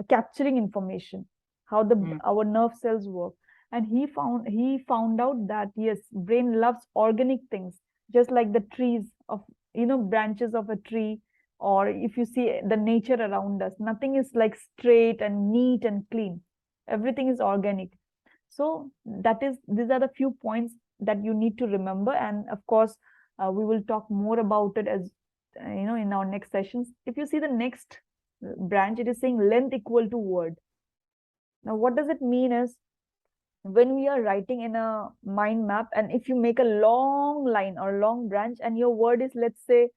capturing information, how our nerve cells work. And he found out that yes, brain loves organic things, just like the trees of branches of a tree, or if you see the nature around us, nothing is like straight and neat and clean. Everything is organic. So these are the few points that you need to remember. And of course, we will talk more about it as in our next sessions. If you see the next branch, it is saying length equal to word. Now, what does it mean is, when we are writing in a mind map, and if you make a long line or long branch, and your word is, let's say,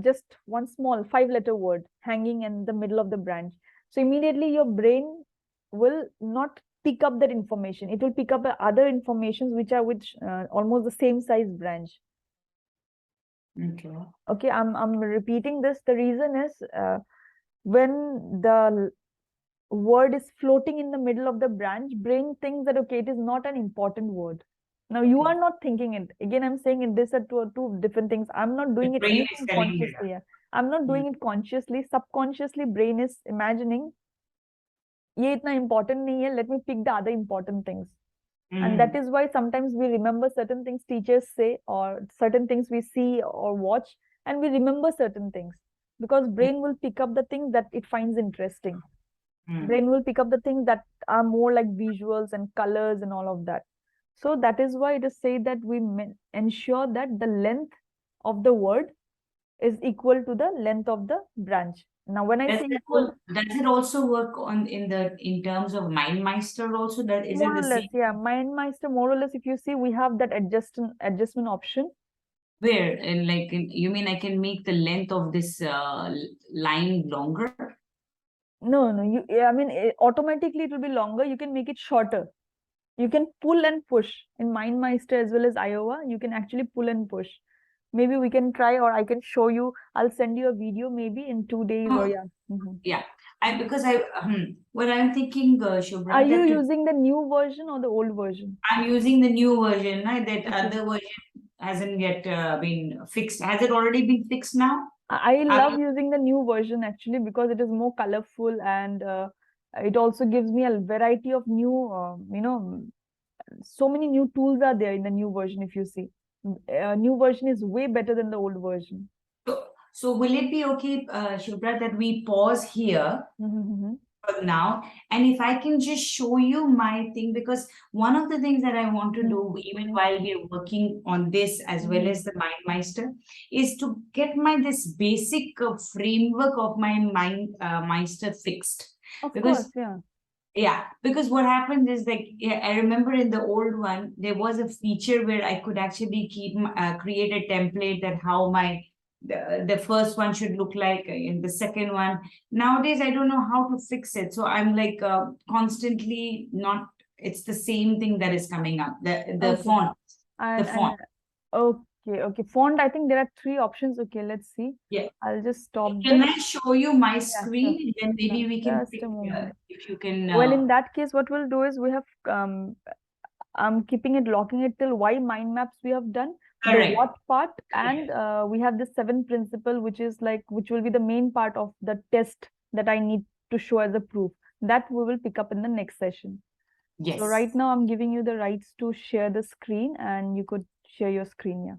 just one small 5-letter word hanging in the middle of the branch, so immediately your brain will not pick up that information. It will pick up other informations which are almost the same size branch. Okay, I'm repeating this. The reason is, when the word is floating in the middle of the branch, brain thinks that okay, it is not an important word. Now you are not thinking it. Again, I'm saying it. These are two different things. I'm not doing it anything consciously. I'm not doing it consciously. Subconsciously, brain is imagining, ये इतना important नहीं है, let me pick the other important things. And that is why sometimes we remember certain things teachers say, or certain things we see or watch, and we remember certain things because brain will pick up the things that it finds interesting. Brain will pick up the things that are more like visuals and colors and all of that. So that is why it is said that we ensure that the length of the word is equal to the length of the branch. Now, when I say equal, does it also work in terms of MindMeister also? That is more it or the less, same? yeah. MindMeister, more or less, if you see, we have that adjustment option. Where you mean I can make the length of this line longer? No, I mean, automatically it will be longer. You can make it shorter. You can pull and push in MindMeister as well as Iowa. You can actually pull and push. Maybe we can try, or I can show you. I'll send you a video maybe in 2 days, or yeah. Yeah, what I'm thinking, Shubhra, Are you using the new version or the old version? I'm using the new version. That other version hasn't yet been fixed. Has it already been fixed now? I love using the new version actually because it is more colorful, and it also gives me a variety of new, so many new tools are there in the new version. If you see, new version is way better than the old version. So will it be okay, Shubhra, that we pause here for now? And if I can just show you my thing, because one of the things that I want to do, even while we are working on this as well as the MindMeister, is to get this basic framework of my MindMeister fixed. Of course, yeah. Yeah, because what happens is I remember in the old one, there was a feature where I could actually create a template that how the first one should look like in the second one. Nowadays, I don't know how to fix it. So I'm constantly not, it's the same thing that is coming up, the font, the font. Okay. Font, I think there are 3 options. Okay, let's see. Yeah. I'll just stop Can this. I show you my screen? Yeah, sure. Then maybe we can Just pick, a moment. if you can. Well, in that case, what we'll do is we have I'm keeping it, locking it till why mind maps we have done. Correct. The what part, and we have the 7 principle, which is which will be the main part of the test that I need to show as a proof. That we will pick up in the next session. Yes. So right now I'm giving you the rights to share the screen, and you could share your screen. Yeah.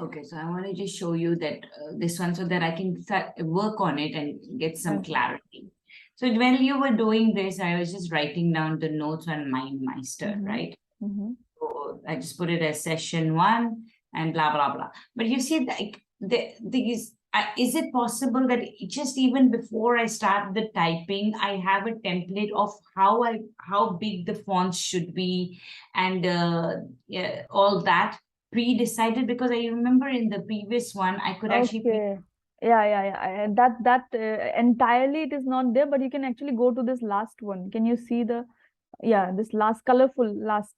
Okay, so I want to just show you that this one so that I can work on it and get some clarity. So when you were doing this, I was just writing down the notes on MindMeister, right? So I just put it as session 1 and blah, blah, blah. But you see, is it possible that just even before I start the typing, I have a template of how big the fonts should be and all that pre-decided? Because I remember in the previous one, I could actually... Yeah. That entirely it is not there, but you can actually go to this last one. Can you see this last colorful, last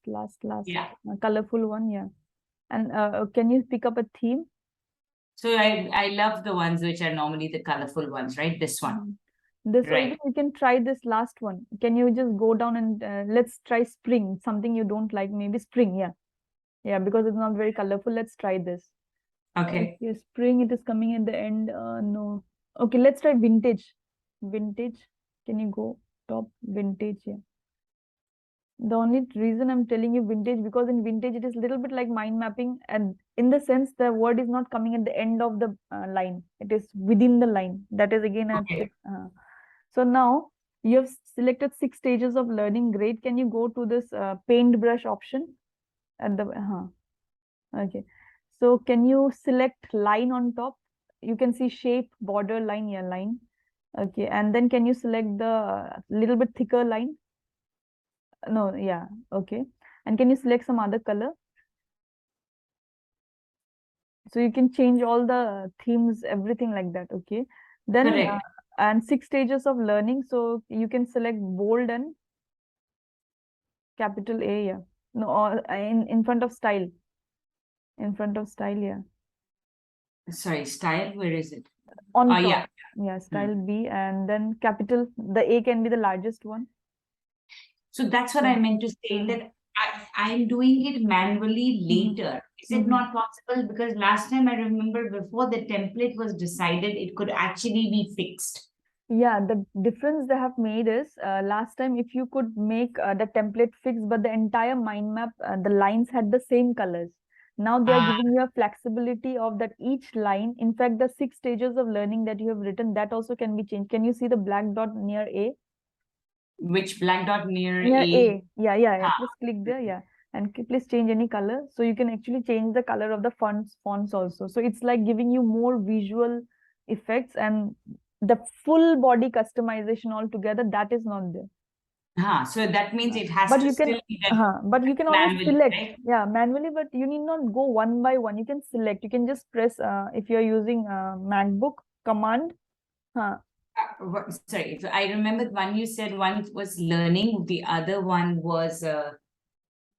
colorful one? Yeah. And can you pick up a theme? So I love the ones which are normally the colorful ones, right? This one. This one, you can try this last one. Can you just go down and let's try spring, something you don't like, maybe spring. Yeah, because it's not very colorful. Let's try this. Okay. Spring, it is coming at the end. No. Okay, let's try vintage. Vintage. Can you go top vintage? Yeah. The only reason I'm telling you vintage, because in vintage it is a little bit like mind mapping, and in the sense the word is not coming at the end of the line. It is within the line. That is again a tip. So now you have selected 6 stages of learning. Great. Can you go to this paintbrush option at the okay. So can you select line on top? You can see shape, border, line, line. Okay, and then can you select the little bit thicker line? No, yeah, okay. And can you select some other color? So you can change all the themes, everything like that, okay. Then and 6 stages of learning. So you can select bold and capital A, yeah. No, or in front of style. In front of style, yeah. Sorry, style, where is it? On top. Yeah, style B, and then capital, the A can be the largest one. So that's what I meant to say, that I'm doing it manually later. Is it not possible? Because last time I remember before the template was decided, it could actually be fixed. Yeah, the difference they have made is last time if you could make the template fixed, but the entire mind map, the lines had the same colors. Now they are giving you a flexibility of that each line. In fact, the 6 stages of learning that you have written, that also can be changed. Can you see the black dot near A? Which black dot near Near A? A. Yeah. Please click there. Yeah. And please change any color. So you can actually change the color of the fonts also. So it's like giving you more visual effects, and the full body customization altogether, that is not there. So that means it has But to you can, still be done but you can always manually, select, right? yeah, manually, but you need not go one by one. You can select. You can just press, if you're using MacBook command. Sorry, so I remember one you said one was learning, the other one was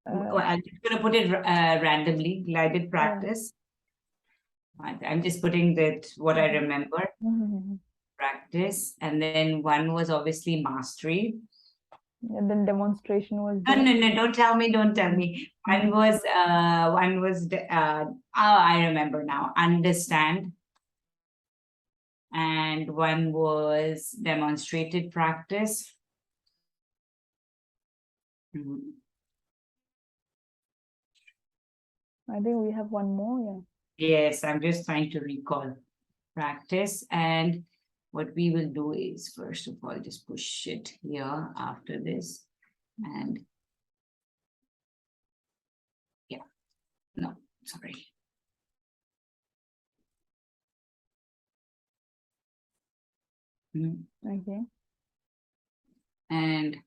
well, I'm just going to put it randomly, guided practice. I'm just putting that what I remember. Practice, and then one was obviously mastery. And then demonstration was No, there. no, don't tell me. One was I remember now, understand. And one was demonstrated practice. I think we have one more, yeah. Yes, I'm just trying to recall practice. And what we will do is, first of all, just push it here after this. And yeah, no, sorry. Okay. And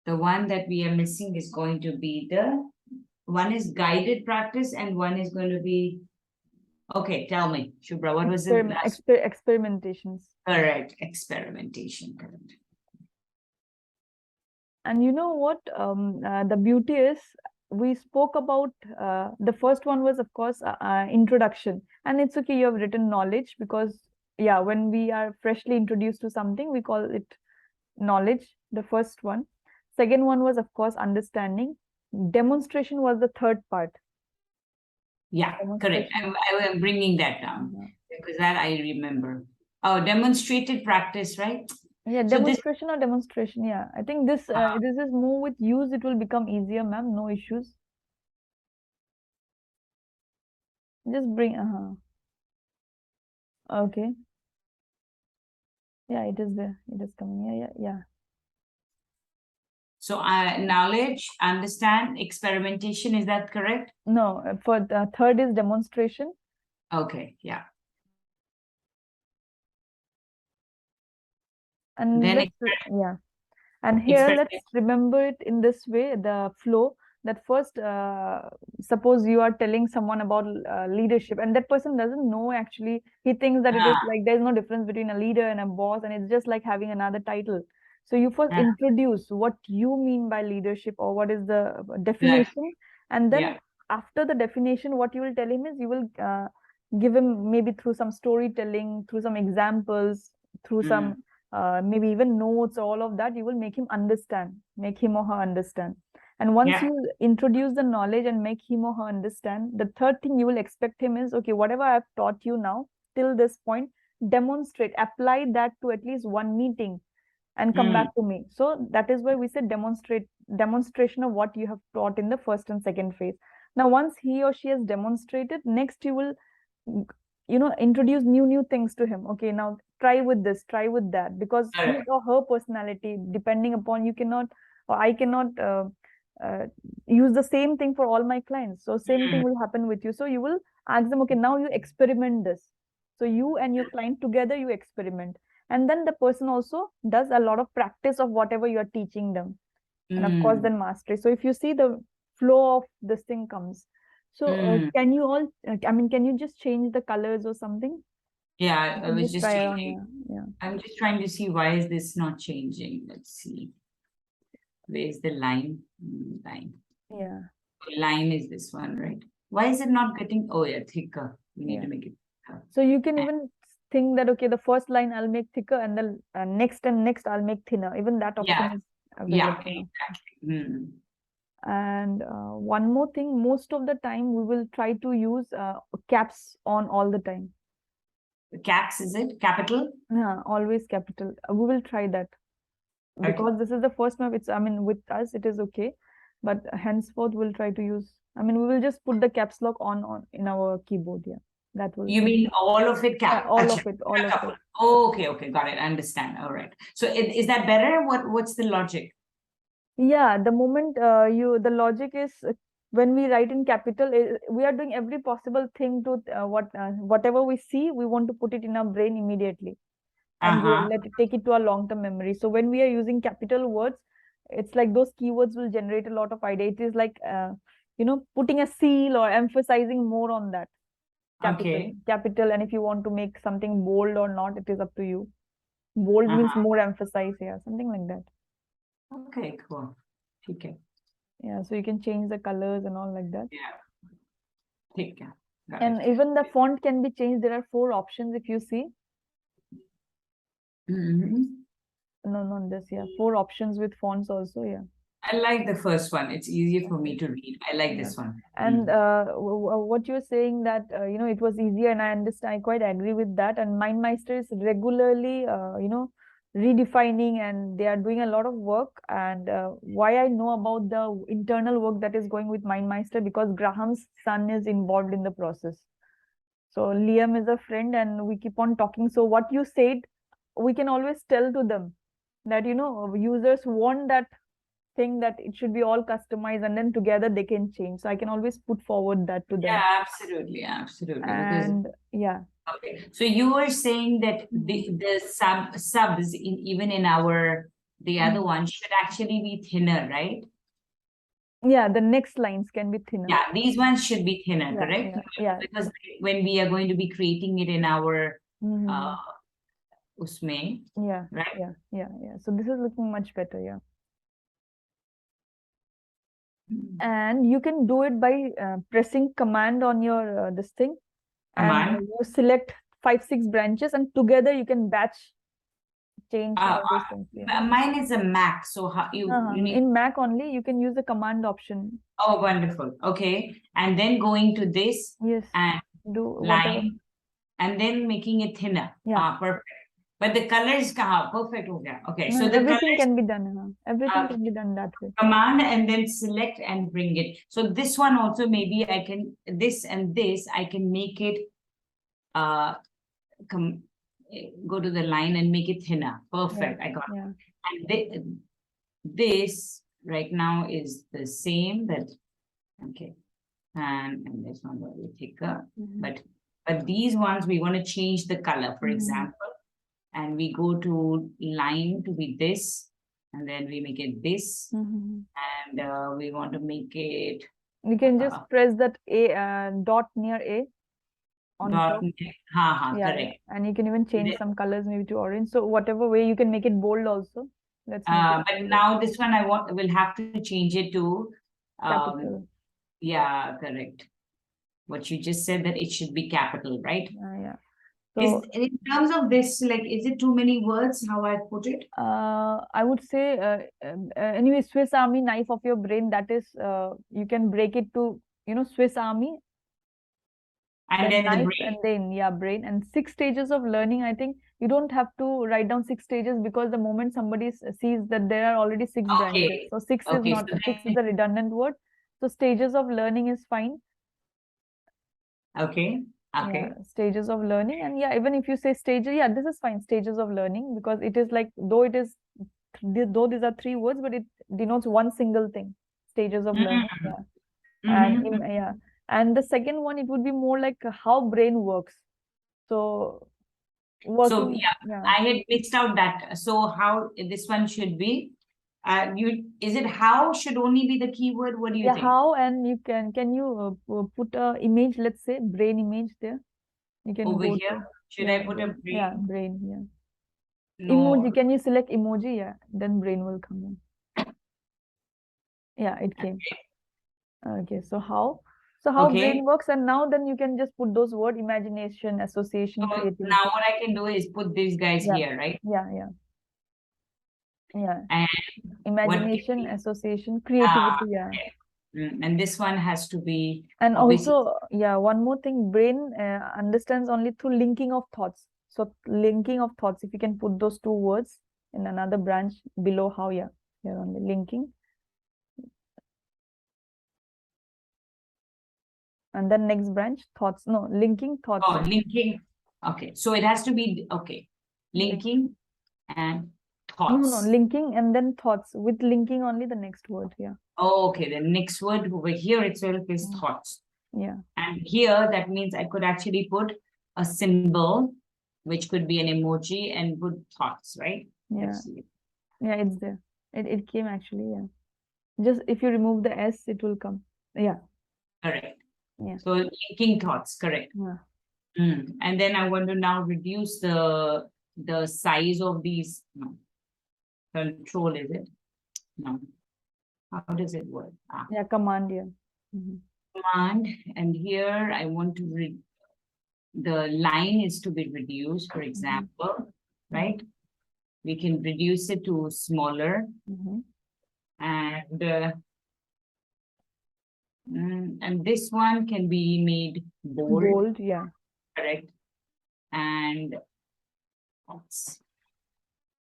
the one that we are missing is going to be the one is guided practice and one is going to be, okay, tell me, Subra, what was the last? Experimentations. Correct, experimentation, correct. And you know what, the beauty is, we spoke about, the first one was, of course, introduction. And it's okay, you have written knowledge, because, yeah, when we are freshly introduced to something, we call it knowledge, the first one. Second one was, of course, understanding. Demonstration was the third part. Yeah, correct. I'm bringing that down because that I remember. Oh, demonstrated practice, right? Yeah, demonstration or demonstration. Yeah, I think this is more with use. It will become easier, ma'am. No issues. Just bring. Okay. Yeah, it is there. It is coming. Yeah. So, knowledge, understand, experimentation. Is that correct? No, for the third is demonstration. Okay. Yeah. And then yeah. And here, let's remember it in this way, the flow, that first, suppose you are telling someone about leadership, and that person doesn't know actually. He thinks that it is like there's no difference between a leader and a boss, and it's just like having another title. So you first introduce what you mean by leadership, or what is the definition. And then after the definition, what you will tell him is, you will give him, maybe through some storytelling, through some examples, through some maybe even notes, all of that, you will make him understand, make him or her understand. And once you introduce the knowledge and make him or her understand, the third thing you will expect him is, okay, whatever I've taught you now till this point, demonstrate, apply that to at least one meeting and come back to me. So that is why we said demonstration of what you have taught in the first and second phase. Now, once he or she has demonstrated, next you will, introduce new things to him. Okay, now try with this, try with that, because his or her personality, depending upon, you cannot, or I cannot use the same thing for all my clients. So same thing will happen with you. So you will ask them, okay, now you experiment this. So you and your client together, you experiment. And then the person also does a lot of practice of whatever you're teaching them. And of course, then mastery. So if you see, the flow of this thing comes. So can you all, can you just change the colors or something? Yeah, I was just changing. Yeah. I'm just trying to see why is this not changing. Let's see. Where's the line? Line. Yeah. Line is this one, right? Why is it not getting? Oh yeah, thicker. We need to make it thicker. So you can even think that, okay, the first line I'll make thicker, and the next I'll make thinner. Even that option is available. Yeah, exactly. And one more thing, most of the time we will try to use caps on all the time. Caps, is it capital? Yeah, always capital. We will try that because this is the first map. It's, I mean, with us it is okay, but henceforth we'll try to use. I mean, we will just put the caps lock on in our keyboard. Yeah, that will. You mean all of it Yeah, cap? all Acha, of it, all of it. okay, got it. I understand. All right. So is that better? What's the logic? Yeah, the moment the logic is when we write in capital, we are doing every possible thing to whatever we see, we want to put it in our brain immediately, and we let it take it to our long-term memory. So when we are using capital words, it's like those keywords will generate a lot of idea. It is like putting a seal or emphasizing more on that Okay. capital. And if you want to make something bold or not, it is up to you. Bold means more emphasize, yeah, something like that. Okay, cool. Okay. Yeah, so you can change the colors and all like that. Yeah. Okay. And even the font can be changed. There are 4 options if you see. No, not this. Yeah, 4 options with fonts also. Yeah. I like the first one. It's easier for me to read. I like this one. And what you're saying that it was easier, and I understand. I quite agree with that. And MindMeister is regularly redefining, and they are doing a lot of work. And why I know about the internal work that is going with MindMeister, because Graham's son is involved in the process. So Liam is a friend, and we keep on talking. So what you said, we can always tell to them that users want that thing, that it should be all customized, and then together they can change. So I can always put forward that to them. Yeah, absolutely. And yeah. Okay. So you were saying that the subs even in the other one should actually be thinner, right? Yeah, the next lines can be thinner. Yeah, these ones should be thinner, correct? Yeah. Because when we are going to be creating it in our usme, yeah, right? Yeah. So this is looking much better, yeah. And you can do it by pressing command on your this thing, and you select 5-6 branches, and together you can batch change all those things. Yeah. Mine is a Mac, so how you need in Mac only you can use the command option. Oh, wonderful. Okay, and then going to this and do line, whatever, and then making it thinner. Yeah. Perfect. But the colors, perfect. Okay, so the everything colors, can be done. Everything can be done that way. Command and then select and bring it. So this one also, maybe I can, this and this, I can make it, go to the line and make it thinner. Perfect. I got it. And this right now is the same, okay. And this one will be thicker. But these ones, we want to change the color, for example. And we go to line to be this, and then we make it this, and we want to make it. You can just press that dot near A on top. Correct. And you can even change some colors, maybe to orange. So whatever way you can make it bold also. Let's make it but now this one will have to change it to capital. Yeah, correct. What you just said, that it should be capital, right? Yeah. So in terms of this, like, is it too many words how I put it? I would say anyway, Swiss Army knife of your brain, that is you can break it to Swiss Army, and then knife, the brain. and then brain. And 6 stages of learning. I think you don't have to write down 6 stages, because the moment somebody sees that there are already 6 branches, so 6 is not, 6 is a redundant word. So stages of learning is fine. Okay. Stages of learning. And even if you say stages, this is fine, stages of learning, because it is like, though these are 3 words, but it denotes one single thing, stages of learning. And the second one, it would be more like how brain works. So working, I had mixed out that. So how this one should be, is it how should only be the keyword? What do you think? How, and you can you put a image, let's say brain image there. You can over go here. Should I put a brain? Brain. No. Emoji. Can you select emoji? Then brain will come in. It came. Okay. So how brain works, and now then you can just put those words: imagination, association, creativity. Now what I can do is put these guys here, right? And Imagination, association, Ah, creativity, yeah. okay. And this one has to be And obviously. also, yeah, one more thing, brain understands only through linking of thoughts. So linking of thoughts, if you can put those two words in another branch below how, yeah, here only linking. And then next branch, thoughts. No, linking thoughts. Oh, linking. Okay, so it has to be, okay, linking and No, no, thoughts. linking and then thoughts. With linking only the next word, yeah. Oh, okay, the next word over here itself is Mm. thoughts. Yeah. And here, that means I could actually put a symbol, which could be an emoji, and put thoughts, right? Yeah. Let's see. Yeah, it's there. It came actually, yeah. Just if you remove the S, it will come. Yeah. Correct. Yeah. So linking thoughts, correct. Yeah. And then I want to now reduce the size of these. No. Control, is it? No. How does it work? Yeah, command, yeah. Command, and here I want to read the line is to be reduced, for example, right? We can reduce it to smaller, and this one can be made bold. Bold, yeah. Correct. And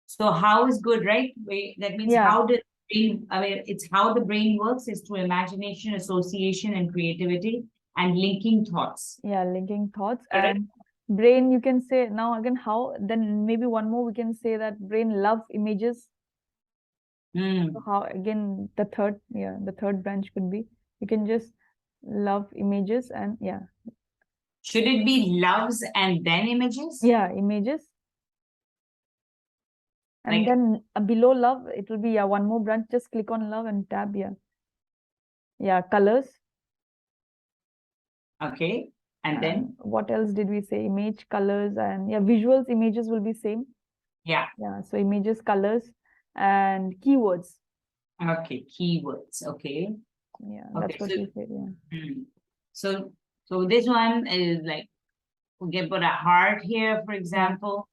so how is good, right? That means Yeah. how the brain, I mean, it's how the brain works is through imagination, association, and creativity, and linking thoughts. Yeah, linking thoughts. Correct. And brain, you can say now again how, then maybe one more we can say that brain love images. So how again the third, yeah, the third branch could be, you can just love images and yeah. Should it be loves and then images? Yeah, images. And Like, then below love, it will be, yeah, one more branch, just click on love and tab, yeah. Yeah, colors. okay. And then? What else did we say? Image, colors, and yeah, visuals, images will be same. Yeah. Yeah, so images, colors, and keywords. Okay, keywords. Okay. Yeah, Okay, that's what so, we said, yeah. So this one is like, we can put a heart here, for example.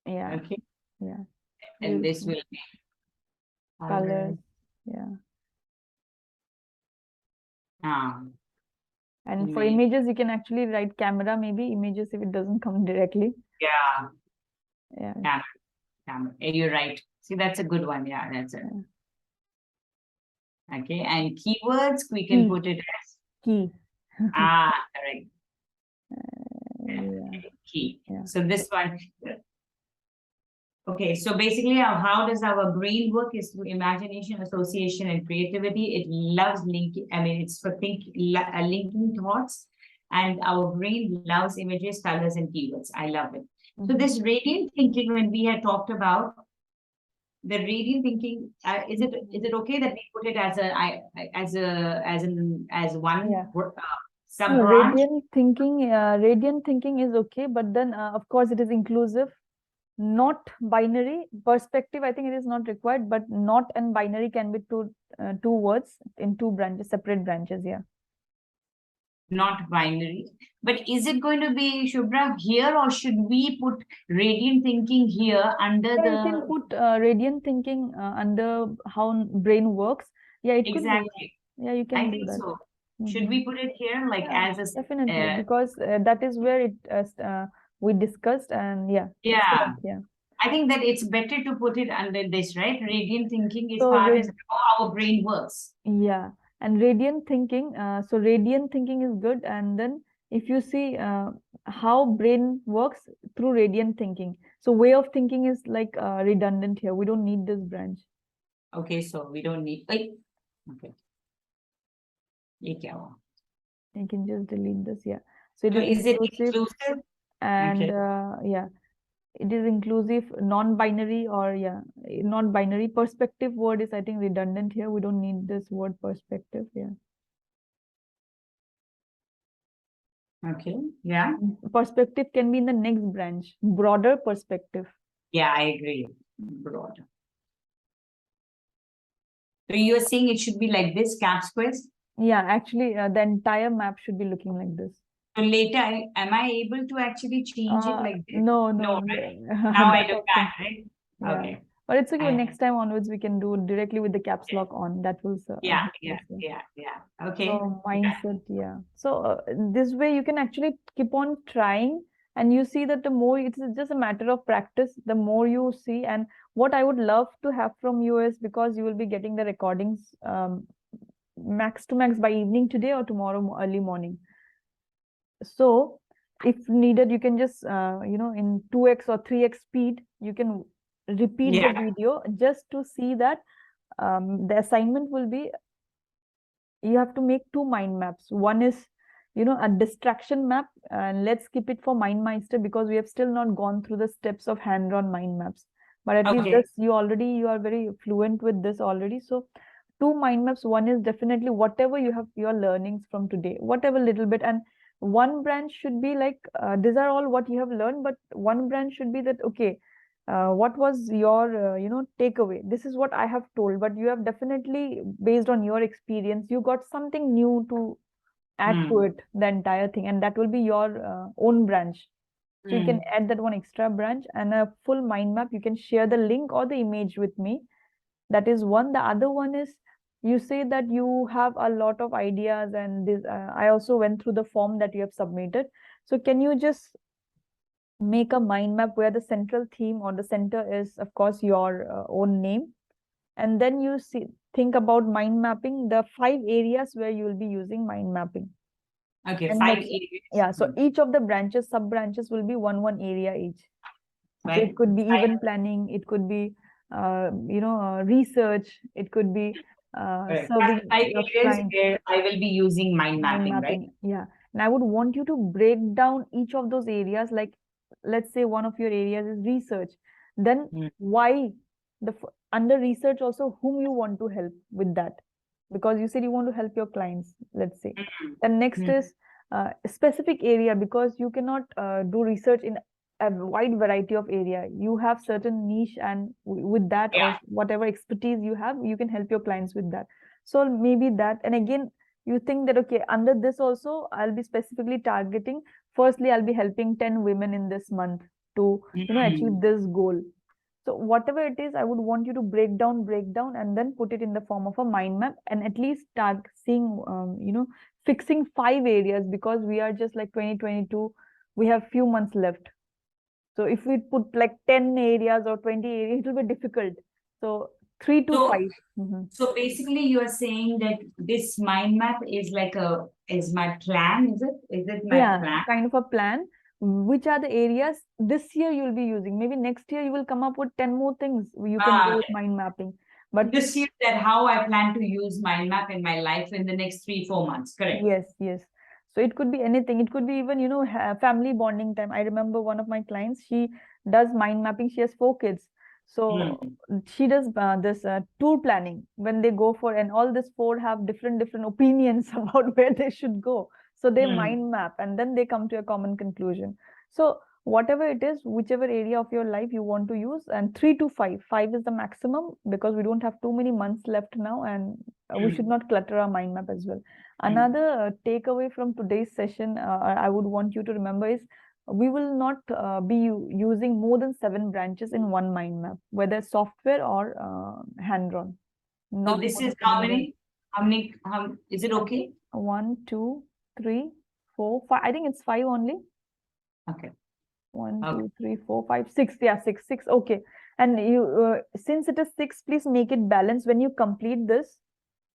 Yeah. Okay. Yeah. And this will be colors. Yeah. And for images, you can actually write camera, maybe images if it doesn't come directly. Yeah. Yeah. Camera. You're right. See, that's a good one. Yeah, that's it. Yeah. Okay. And keywords, we can put it as key. Correct. Yeah. Key. Yeah. So this one. Okay, so basically how does our brain work is through imagination, association, and creativity. It loves linking, I mean, it's for linking thoughts, and our brain loves images, colors, and keywords. I love it. So this radiant thinking, when we had talked about the radiant thinking, is it okay that we put it as one sub branch? Radiant thinking is okay, but then of course it is inclusive. Not binary. Perspective, I think it is not required, but not and binary can be two words in two branches, separate branches, yeah. Not binary. But is it going to be, Subra, here, or should we put radiant thinking here under You can put radiant thinking under how brain works. Yeah, it could be. Yeah, you can do that. So. Should we put it here, like as a definitely, because that is where it we discussed, and yeah. Yeah. Yeah. I think that it's better to put it under this, right? Radiant thinking is So part of how our brain works. Yeah, and radiant thinking. So radiant thinking is good, and then if you see how brain works through radiant thinking, so way of thinking is like redundant here. We don't need this branch. Okay, so we don't need. Okay. You can just delete this. Yeah. So it is inclusive, and yeah, it is inclusive, non-binary, or yeah, not binary. Perspective word is, I think, redundant here. We don't need this word perspective. Yeah. Okay. Yeah. Perspective can be in the next branch. Broader perspective. Yeah, I agree. Broader. So you are saying it should be like this, cap squares? Yeah, actually, the entire map should be looking like this. So later, am I able to actually change it like this? No, No, no, right? Now I that do option. that, right? Yeah. Okay. But it's okay. I, Next time onwards, we can do directly with the caps lock on. That will yeah, help yeah, us. Yeah. yeah, yeah. Okay. So Yeah. mindset, yeah. So this way you can actually keep on trying, and you see that the more it's just a matter of practice, the more you see. And what I would love to have from you is, because you will be getting the recordings max to max by evening today or tomorrow early morning. So if needed, you can just in 2x or 3x speed, you can repeat the Yeah. video just to see that the assignment will be, you have to make two mind maps. One is, a distraction map, and let's keep it for MindMeister because we have still not gone through the steps of hand-on mind maps. But at least Okay. this, you are very fluent with this already. So two mind maps. One is definitely whatever you have, your learnings from today, whatever little bit, and one branch should be like these are all what you have learned, but one branch should be that, okay, what was your takeaway? This is what I have told, but you have definitely, based on your experience, you got something new to add to it, the entire thing, and that will be your own branch. So you can add that one extra branch and a full mind map. You can share the link or the image with me. That is one. The other one is, you say that you have a lot of ideas, and this I also went through the form that you have submitted. So can you just make a mind map where the central theme or the center is, of course, your own name, and then you think about mind mapping the 5 areas where you will be using mind mapping. Okay. And 5 areas. yeah, so each of the branches, sub branches, will be one area each. So it could be event planning, it could be research, it could be Right. serving Five your areas client. where I will be using mind Mind mapping, right? mapping, yeah. And I would want you to break down each of those areas. Like, let's say one of your areas is research, then why, under research also, whom you want to help with that, because you said you want to help your clients, let's say. And next is a specific area, because you cannot do research in a wide variety of area. You have certain niche, and with that, Yeah. or whatever expertise you have, you can help your clients with that. So maybe that. And again, you think that, okay, under this also, I'll be specifically targeting, firstly, I'll be helping 10 women in this month to achieve this goal. So whatever it is, I would want you to break down, and then put it in the form of a mind map, and at least start seeing, fixing 5 areas, because we are just like 2022, we have few months left. So if we put like 10 areas or 20 areas, it will be difficult. So 3 to So 5. So basically, you are saying that this mind map is is my plan, is it? Is it my Yeah, plan? kind of a plan. Which are the areas this year you'll be using? Maybe next year you will come up with 10 more things you can do with Okay. mind mapping. But This year, that how I plan to use mind map in my life in the next 3-4 months, correct? yes, yes. So it could be anything. It could be even, family bonding time. I remember one of my clients, she does mind mapping. She has 4 kids. So she does this tour planning when they go for, and all this four have different opinions about where they should go. So they mind map, and then they come to a common conclusion. So whatever it is, whichever area of your life you want to use, and 3 to 5. 5 is the maximum, because we don't have too many months left now, and we should not clutter our mind map as well. Another takeaway from today's session, I would want you to remember is, we will not be using more than 7 branches in one mind map, whether software or hand-drawn. So Not this more than is 7 branches. how is it okay? 1, 2, 3, 4, 5. I think it's 5 only. Okay. 1, Okay. 2, 3, 4, 5, 6. Yeah, 6, 6. Okay. And you, since it is 6, please make it balanced when you complete this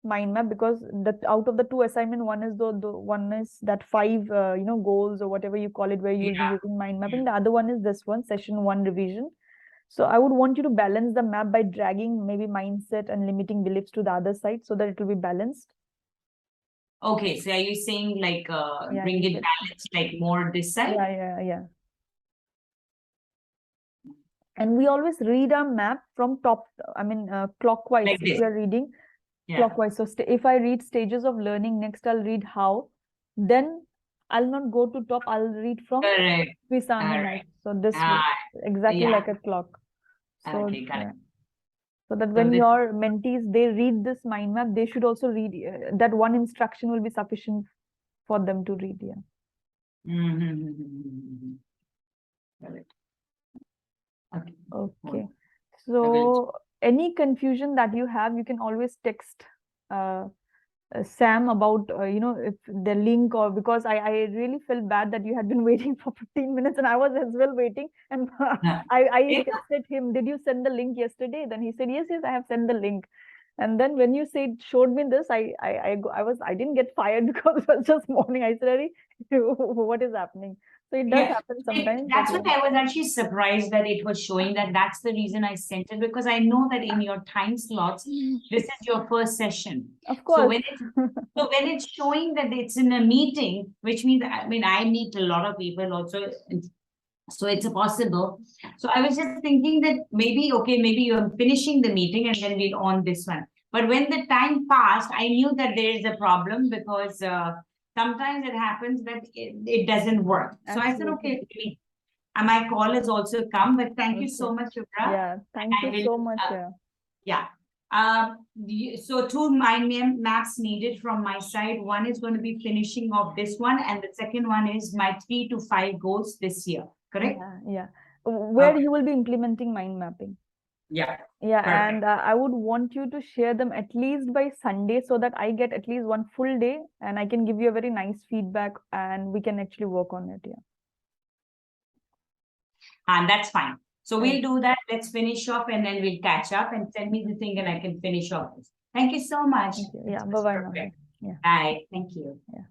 mind map, because that out of the 2 assignment, one is the one is that 5 goals or whatever you call it, where you will be using mind mapping. The other one is this one, session 1 revision. So I would want you to balance the map by dragging maybe mindset and limiting beliefs to the other side, so that it will be balanced. Okay, so are you saying like Yeah, bring it balanced, like more this side? yeah. And we always read our map from top, I mean, clockwise. Like If this. we are reading Yeah. clockwise, so if I read stages of learning, next I'll read how, then I'll not go to top, I'll read from Correct. Pisami Correct. life. So this way, exactly Yeah. like a clock. So Okay, got it. yeah, so that So when this your mentees, they read this mind map, they should also read that one instruction will be sufficient for them to read. Yeah. Mm-hmm. Correct. Okay. Okay. I will. So any confusion that you have, you can always text uh, Sam about if the link, or because I really felt bad that you had been waiting for 15 minutes and I was as well waiting, and Yeah. I Yeah. texted him, did you send the link yesterday? Then he said, yes, I have sent the link. And then when you said, showed me this, I didn't get fired because it was just morning. I said, "Arey, what is happening?" So it does Yeah, happen sometimes, but that's what yeah. I was actually surprised that it was showing that. That's the reason I sent it, because I know that in your time slots, this is your first session. Of So course. when it's showing that it's in a meeting, which means, I mean, I meet a lot of people also, so it's a possible. So I was just thinking that maybe, okay, maybe you're finishing the meeting and then we'll on this one. But when the time passed, I knew that there is a problem, because sometimes it happens that it doesn't work. So I said, Absolutely. okay, maybe my call has also come, but thank you Okay. so much, Subra. Yeah. Thank I you will, so much. Yeah. yeah. So two mind maps needed from my side. One is going to be finishing off this one, and the second one is my 3 to 5 goals this year. Correct? Yeah. Where Okay. you will be implementing mind mapping. Yeah. Yeah, and Perfect. I would want you to share them at least by Sunday so that I get at least one full day and I can give you a very nice feedback and we can actually work on it. Yeah. And that's fine. So Okay. we'll do that. Let's finish off and then we'll catch up, and send me the thing and I can finish off this. Thank you so much. Thank you. It Yeah. was Bye bye now. perfect. Yeah. Bye. Thank you. Yeah.